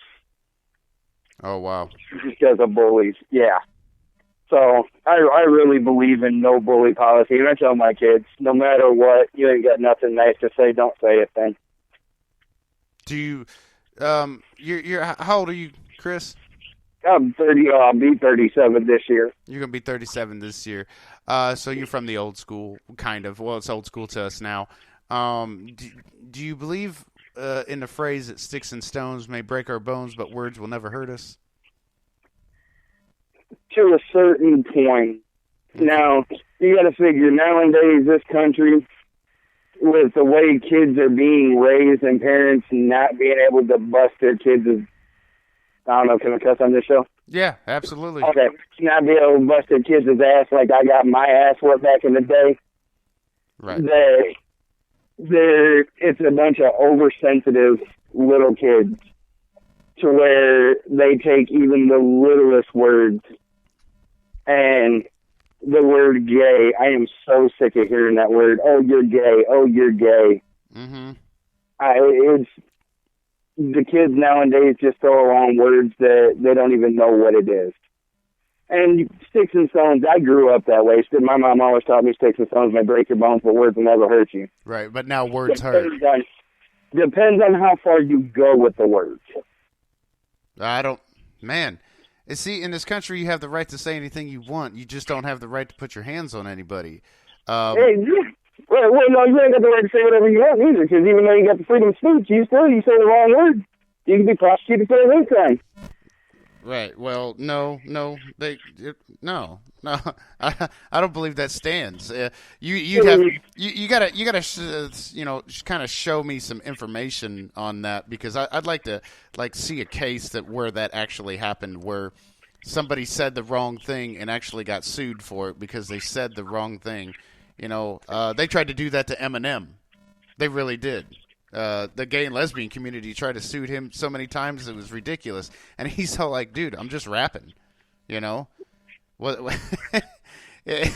Oh, wow. Because of bullies, yeah. So I really believe in no bully policy, and I tell my kids, no matter what, you ain't got nothing nice to say, don't say it then. Do you, you're how old are you, Chris? I'm 30. I'll be 37 this year. You're gonna be 37 this year. So you're from the old school, kind of. Well, it's old school to us now. Do you believe in the phrase that sticks and stones may break our bones, but words will never hurt us? To a certain point. Now, you got to figure nowadays this country, with the way kids are being raised and parents not being able to bust their kids' I don't know, can I cuss on this show? Yeah, absolutely. Okay, not be able to bust their kids' ass like I got my ass whooped back in the day. Right. It's a bunch of oversensitive little kids to where they take even the littlest words. And the word gay, I am so sick of hearing that word. Oh, you're gay. Oh, you're gay. Mm-hmm. It's the kids nowadays just throw around words that they don't even know what it is. And sticks and stones, I grew up that way. My mom always taught me sticks and stones may break your bones, but words will never hurt you. Right, but now words hurt. Depends on how far you go with the words. Man. See, in this country, you have the right to say anything you want. You just don't have the right to put your hands on anybody. Well, no, you ain't got the right to say whatever you want either, because even though you got the freedom of speech, you say the wrong word. You can be prosecuted for a hate crime. Right. Well, no. I don't believe that stands. You gotta kind of show me some information on that, because I'd like to see a case where that actually happened, where somebody said the wrong thing and actually got sued for it because they said the wrong thing. They tried to do that to Eminem. They really did. The gay and lesbian community tried to sue him so many times it was ridiculous, and he's all like, "Dude, I'm just rapping," What? Yeah,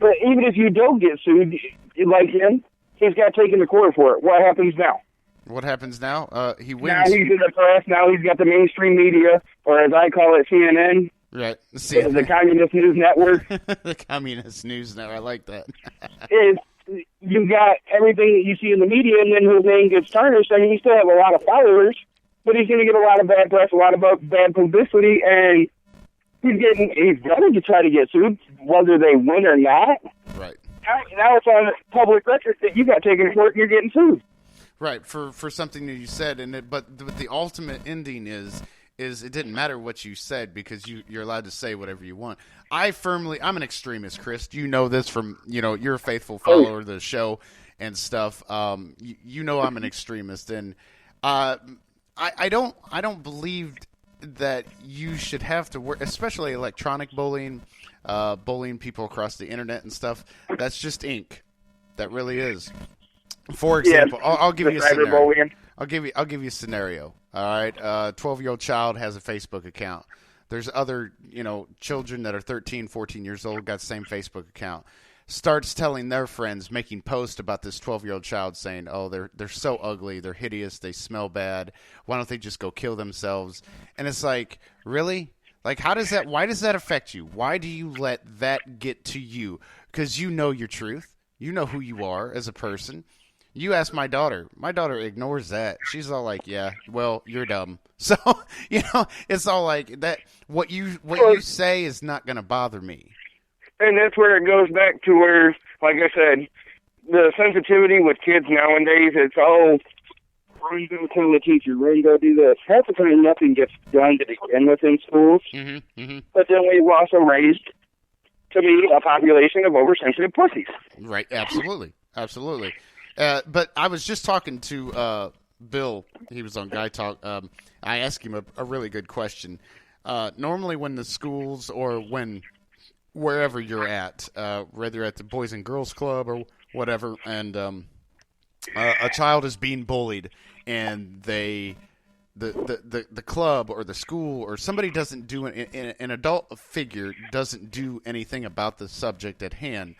but even if you don't get sued, like him, he's got taken to court for it. What happens now? What happens now? He wins. Now he's in the press. Now he's got the mainstream media, or as I call it, CNN. Right. The Communist News Network. The Communist News Network. I like that. You got everything that you see in the media, and then his name gets tarnished. I mean, he still have a lot of followers, but he's going to get a lot of bad press, a lot of bad publicity, and he's going to try to get sued, whether they win or not. Right. Now it's on public record that you got taken to court and you're getting sued. Right, for something that you said, but the ultimate ending is it didn't matter what you said because you're allowed to say whatever you want. I'm an extremist, Chris. You know this from, you're a faithful follower of the show and stuff. You know I'm an extremist, and I don't believe that you should have to work, especially electronic bullying, bullying people across the internet and stuff. That's just ink. That really is. For example, I'll give you a scenario. I'll give you a scenario. All right, 12-year-old child has a Facebook account. There's other, children that are 13, 14 years old got the same Facebook account. Starts telling their friends, making posts about this 12-year-old child, saying, "Oh, they're so ugly, they're hideous, they smell bad. Why don't they just go kill themselves?" And it's like, really? Like, why does that affect you? Why do you let that get to you? Because you know your truth. You know who you are as a person. You ask my daughter. My daughter ignores that. She's all like, "Yeah, well, you're dumb." So, it's all like that. What you say is not going to bother me. And that's where it goes back to where, like I said, the sensitivity with kids nowadays, it's all, run, go tell the teacher, run, go do this. Half the time nothing gets done to begin with in schools. Mm-hmm. But then we've also raised, to me, a population of oversensitive pussies. Right, absolutely. Absolutely. But I was just talking to Bill. He was on Guy Talk. I asked him a really good question. Normally when the schools or wherever you're at, whether at the Boys and Girls Club or whatever, and a child is being bullied, and the club or the school or somebody doesn't do an adult figure doesn't do anything about the subject at hand.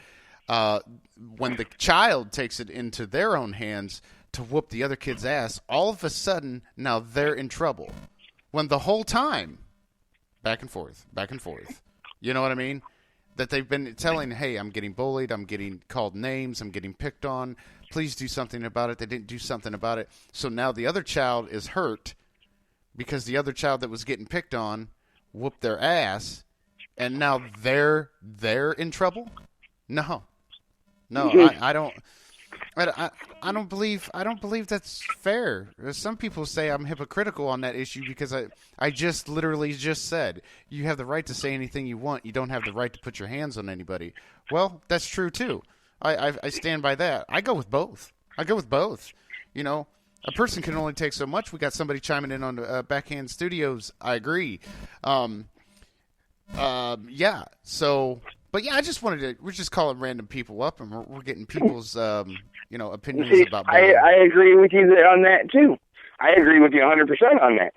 When the child takes it into their own hands to whoop the other kid's ass, all of a sudden now they're in trouble. When the whole time, back and forth, you know what I mean? That they've been telling, "Hey, I'm getting bullied, I'm getting called names, I'm getting picked on, please do something about it." They didn't do something about it. So now the other child is hurt because the other child that was getting picked on whooped their ass, and now they're in trouble? No, I don't believe that's fair. Some people say I'm hypocritical on that issue because I just literally just said you have the right to say anything you want. You don't have the right to put your hands on anybody. Well, that's true too. I stand by that. I go with both. A person can only take so much. We got somebody chiming in on Backhand Studios. I agree. Yeah. So. But yeah, we're just calling random people up, and we're getting people's, opinions about bullying. I agree with you on that, too. I agree with you 100% on that.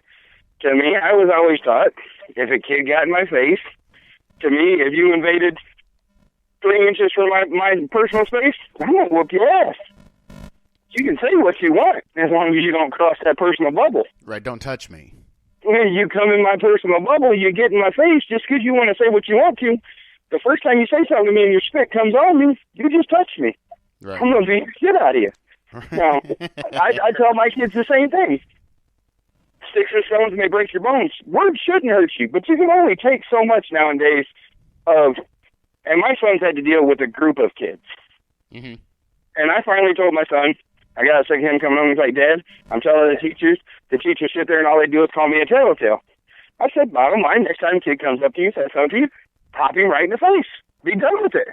To me, I was always taught, if a kid got in my face, to me, if you invaded 3 inches from my personal space, I'm going to whoop your ass. You can say what you want, as long as you don't cross that personal bubble. Right, don't touch me. You come in my personal bubble, you get in my face, just because you want to say what you want to. The first time you say something to me and your spit comes on me, you just touched me. Right. I'm going to beat the shit out of you. Now, I tell my kids the same thing. Sticks and stones may break your bones. Words shouldn't hurt you, but you can only take so much nowadays and my son's had to deal with a group of kids. Mm-hmm. And I finally told my son, I got sick of him coming home and like, "Dad, I'm telling the teachers sit there and all they do is call me a tattletale." I said, bottom line, next time a kid comes up to you, says something to you, pop him right in the face. Be done with it.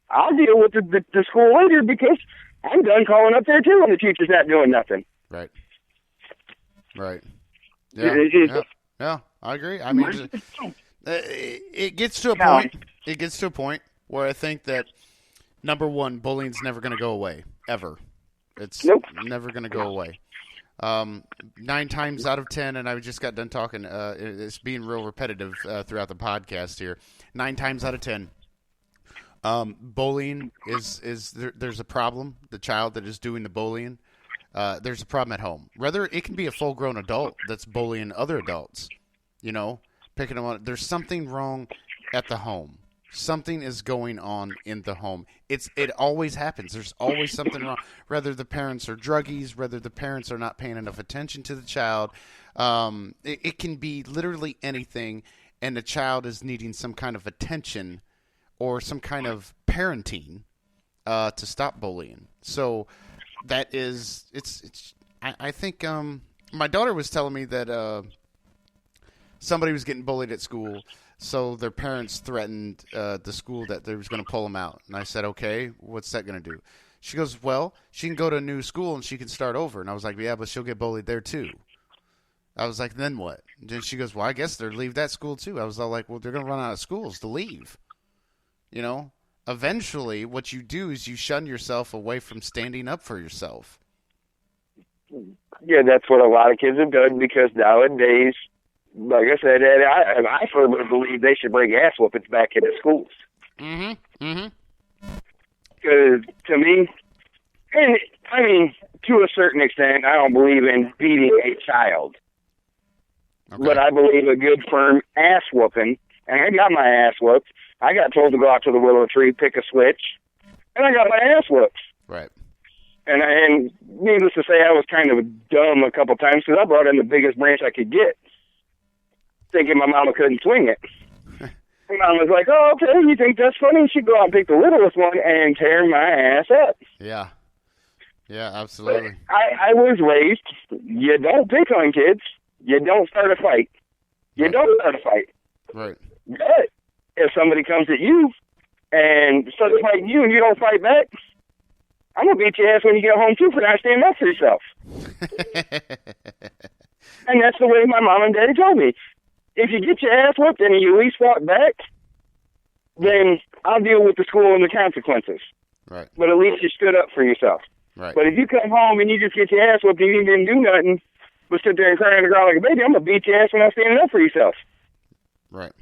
I'll deal with the school later because I'm done calling up there too when the teacher's not doing nothing. Right. Yeah, I agree. I mean, it gets to a point. It gets to a point where I think that, number one, bullying's never going to go away, ever. It's never going to go away. 9 times out of 10, and I just got done talking, it's being real repetitive throughout the podcast here. 9 times out of 10, bullying is there's a problem. The child that is doing the bullying, there's a problem at home. Whether it can be a full-grown adult that's bullying other adults, picking them on. There's something wrong at the home. Something is going on in the home. It always happens. There's always something wrong. Whether the parents are druggies, whether the parents are not paying enough attention to the child, it can be literally anything. and the child is needing some kind of attention or some kind of parenting to stop bullying. So that is, I think my daughter was telling me that somebody was getting bullied at school, so their parents threatened the school that they was going to pull them out. And I said, okay, what's that going to do? She goes, well, she can go to a new school and she can start over. And I was like, yeah, but she'll get bullied there too. I was like, then what? And then she goes, well, I guess they'll leave that school too. I was all like, well, they're going to run out of schools to leave. You know, eventually what you do is you shun yourself away from standing up for yourself. Yeah, that's what a lot of kids have done, because nowadays, like I said, I firmly believe they should bring ass whoopings back into schools. Mm-hmm. Mm-hmm. Because to me, and I mean, to a certain extent, I don't believe in beating a child. Okay. But I believe a good firm ass whooping, and I got my ass whooped. I got told to go out to the willow tree, pick a switch, and I got my ass whooped. Right. And needless to say, I was kind of dumb a couple times, because I brought in the biggest branch I could get, thinking my mama couldn't swing it. And Mom was like, oh, okay, you think that's funny? She'd go out and pick the littlest one and tear my ass up. Yeah. Yeah, absolutely. But I was raised, you don't pick on kids. You don't start a fight. You don't start a fight. Right. But if somebody comes at you and starts fighting you and you don't fight back, I'm going to beat your ass when you get home, too, for not standing up for yourself. And that's the way my mom and daddy told me. If you get your ass whooped and you at least walk back, then I'll deal with the school and the consequences. Right. But at least you stood up for yourself. Right. But if you come home and you just get your ass whooped and you didn't do nothing, but sit there and cry on the ground like a baby, I'm going to beat your ass when I'm standing up for yourself. Right.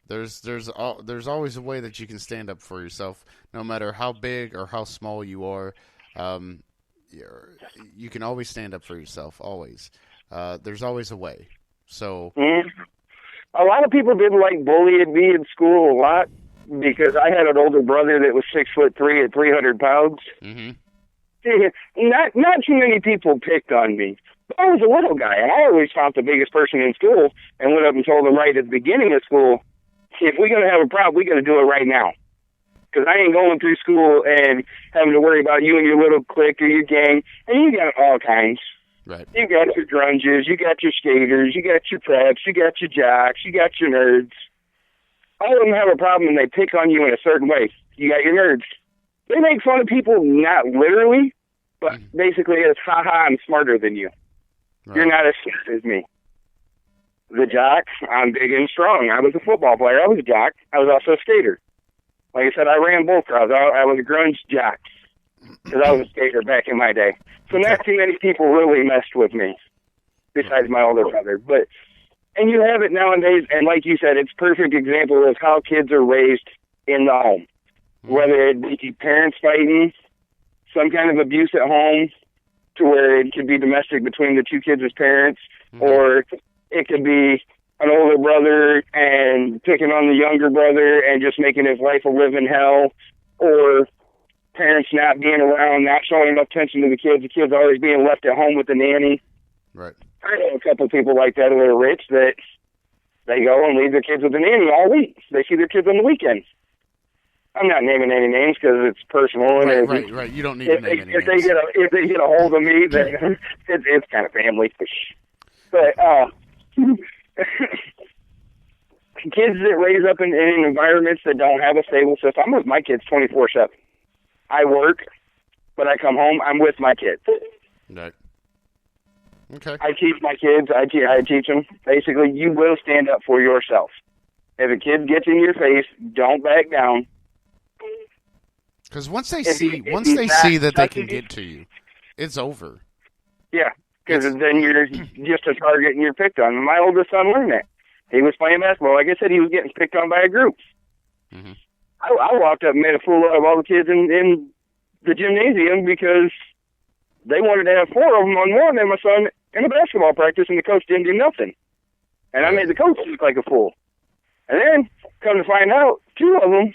There's always a way that you can stand up for yourself, no matter how big or how small you are. You can always stand up for yourself, always. There's always a way. So a lot of people didn't like bullying me in school a lot, because I had an older brother that was 6'3" and 300 pounds. Mm-hmm. Not too many people picked on me. But I was a little guy, and I always found the biggest person in school and went up and told them right at the beginning of school, if we're going to have a problem, we got to do it right now. Because I ain't going through school and having to worry about you and your little clique or your gang. And you got all kinds. Right. You got your grunges, you got your skaters, you got your preps, you got your jocks, you got your nerds. All of them have a problem and they pick on you in a certain way. You got your nerds. They make fun of people, not literally, but basically it's, haha, I'm smarter than you. Right. You're not as smart as me. The jocks, I'm big and strong. I was a football player. I was a jock. I was also a skater. Like I said, I ran bull crowds. I was a grunge jock, because I was a skater back in my day. So not too many people really messed with me, besides my older brother. And you have it nowadays, and like you said, it's a perfect example of how kids are raised in the home. Whether it be parents fighting, some kind of abuse at home, to where it could be domestic between the two kids as parents, or it could be an older brother and picking on the younger brother and just making his life a living hell, or parents not being around, not showing enough attention to the kids always being left at home with the nanny. Right. I know a couple of people like that who are rich that they go and leave their kids with the nanny all week. They see their kids on the weekend. I'm not naming any names because it's personal. And right. You don't need to name any names. If they get a hold of me, then it's kind of family. But kids that raise up in environments that don't have a stable system, I'm with my kids 24/7. I work, but I come home, I'm with my kids. Right. Okay. I teach my kids, I teach them, basically, you will stand up for yourself. If a kid gets in your face, don't back down. Because once they see that they can get to you, it's over. Yeah, because then you're just a target and you're picked on. My oldest son learned that. He was playing basketball. Like I said, he was getting picked on by a group. Mm-hmm. I walked up and made a fool out of all the kids in the gymnasium because they wanted to have 4 of them on one and my son in a basketball practice, and the coach didn't do nothing. And I made the coach look like a fool. And then, come to find out, 2 of them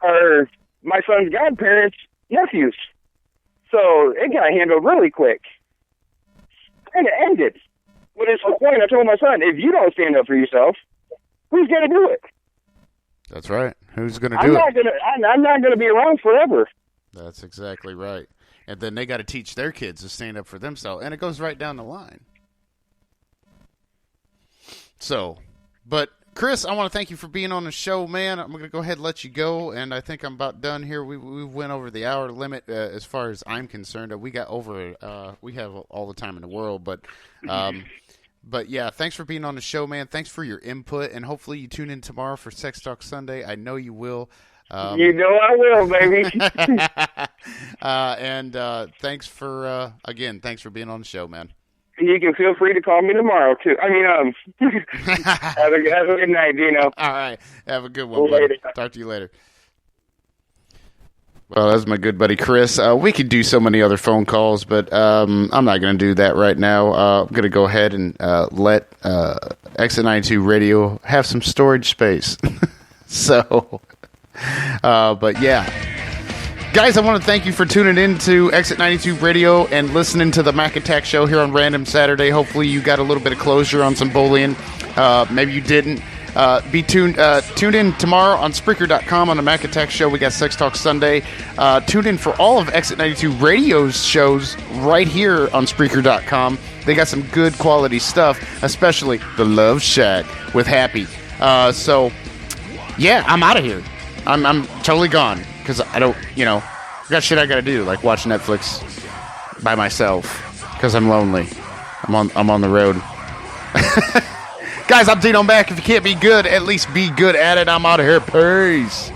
are my son's godparents' nephews. So it got handled really quick. And it ended. But it's the point. I told my son, if you don't stand up for yourself, who's going to do it? That's right. Who's going to do it? I'm not going to be around forever. That's exactly right. And then they got to teach their kids to stand up for themselves. And it goes right down the line. So, but Chris, I want to thank you for being on the show, man. I'm going to go ahead and let you go. And I think I'm about done here. We went over the hour limit as far as I'm concerned. We got over, we have all the time in the world. But yeah, thanks for being on the show, man. Thanks for your input. And hopefully you tune in tomorrow for Sex Talk Sunday. I know you will. You know I will, baby. And thanks for being on the show, man. You can feel free to call me tomorrow, too. I mean, have a good night, Dino. All right. Have a good one, buddy. Talk to you later. Well, that's my good buddy Chris. We could do so many other phone calls, but I'm not going to do that right now. I'm going to go ahead and let Exit 92 Radio have some storage space. So, but yeah. Guys, I want to thank you for tuning in to Exit 92 Radio and listening to the Mac Attack Show here on Random Saturday. Hopefully you got a little bit of closure on some bullying. Maybe you didn't. Be tuned in tomorrow on Spreaker.com on the Mac Attack Show. We got Sex Talk Sunday. Tune in for all of Exit 92 Radio's shows right here on Spreaker.com. They got some good quality stuff, especially the Love Shack with Happy. So, yeah, I'm out of here. I'm totally gone because I don't, I got shit I got to do, like watch Netflix by myself because I'm lonely. I'm on the road. Guys, I'm Dino Mac. If you can't be good, at least be good at it. I'm out of here. Peace.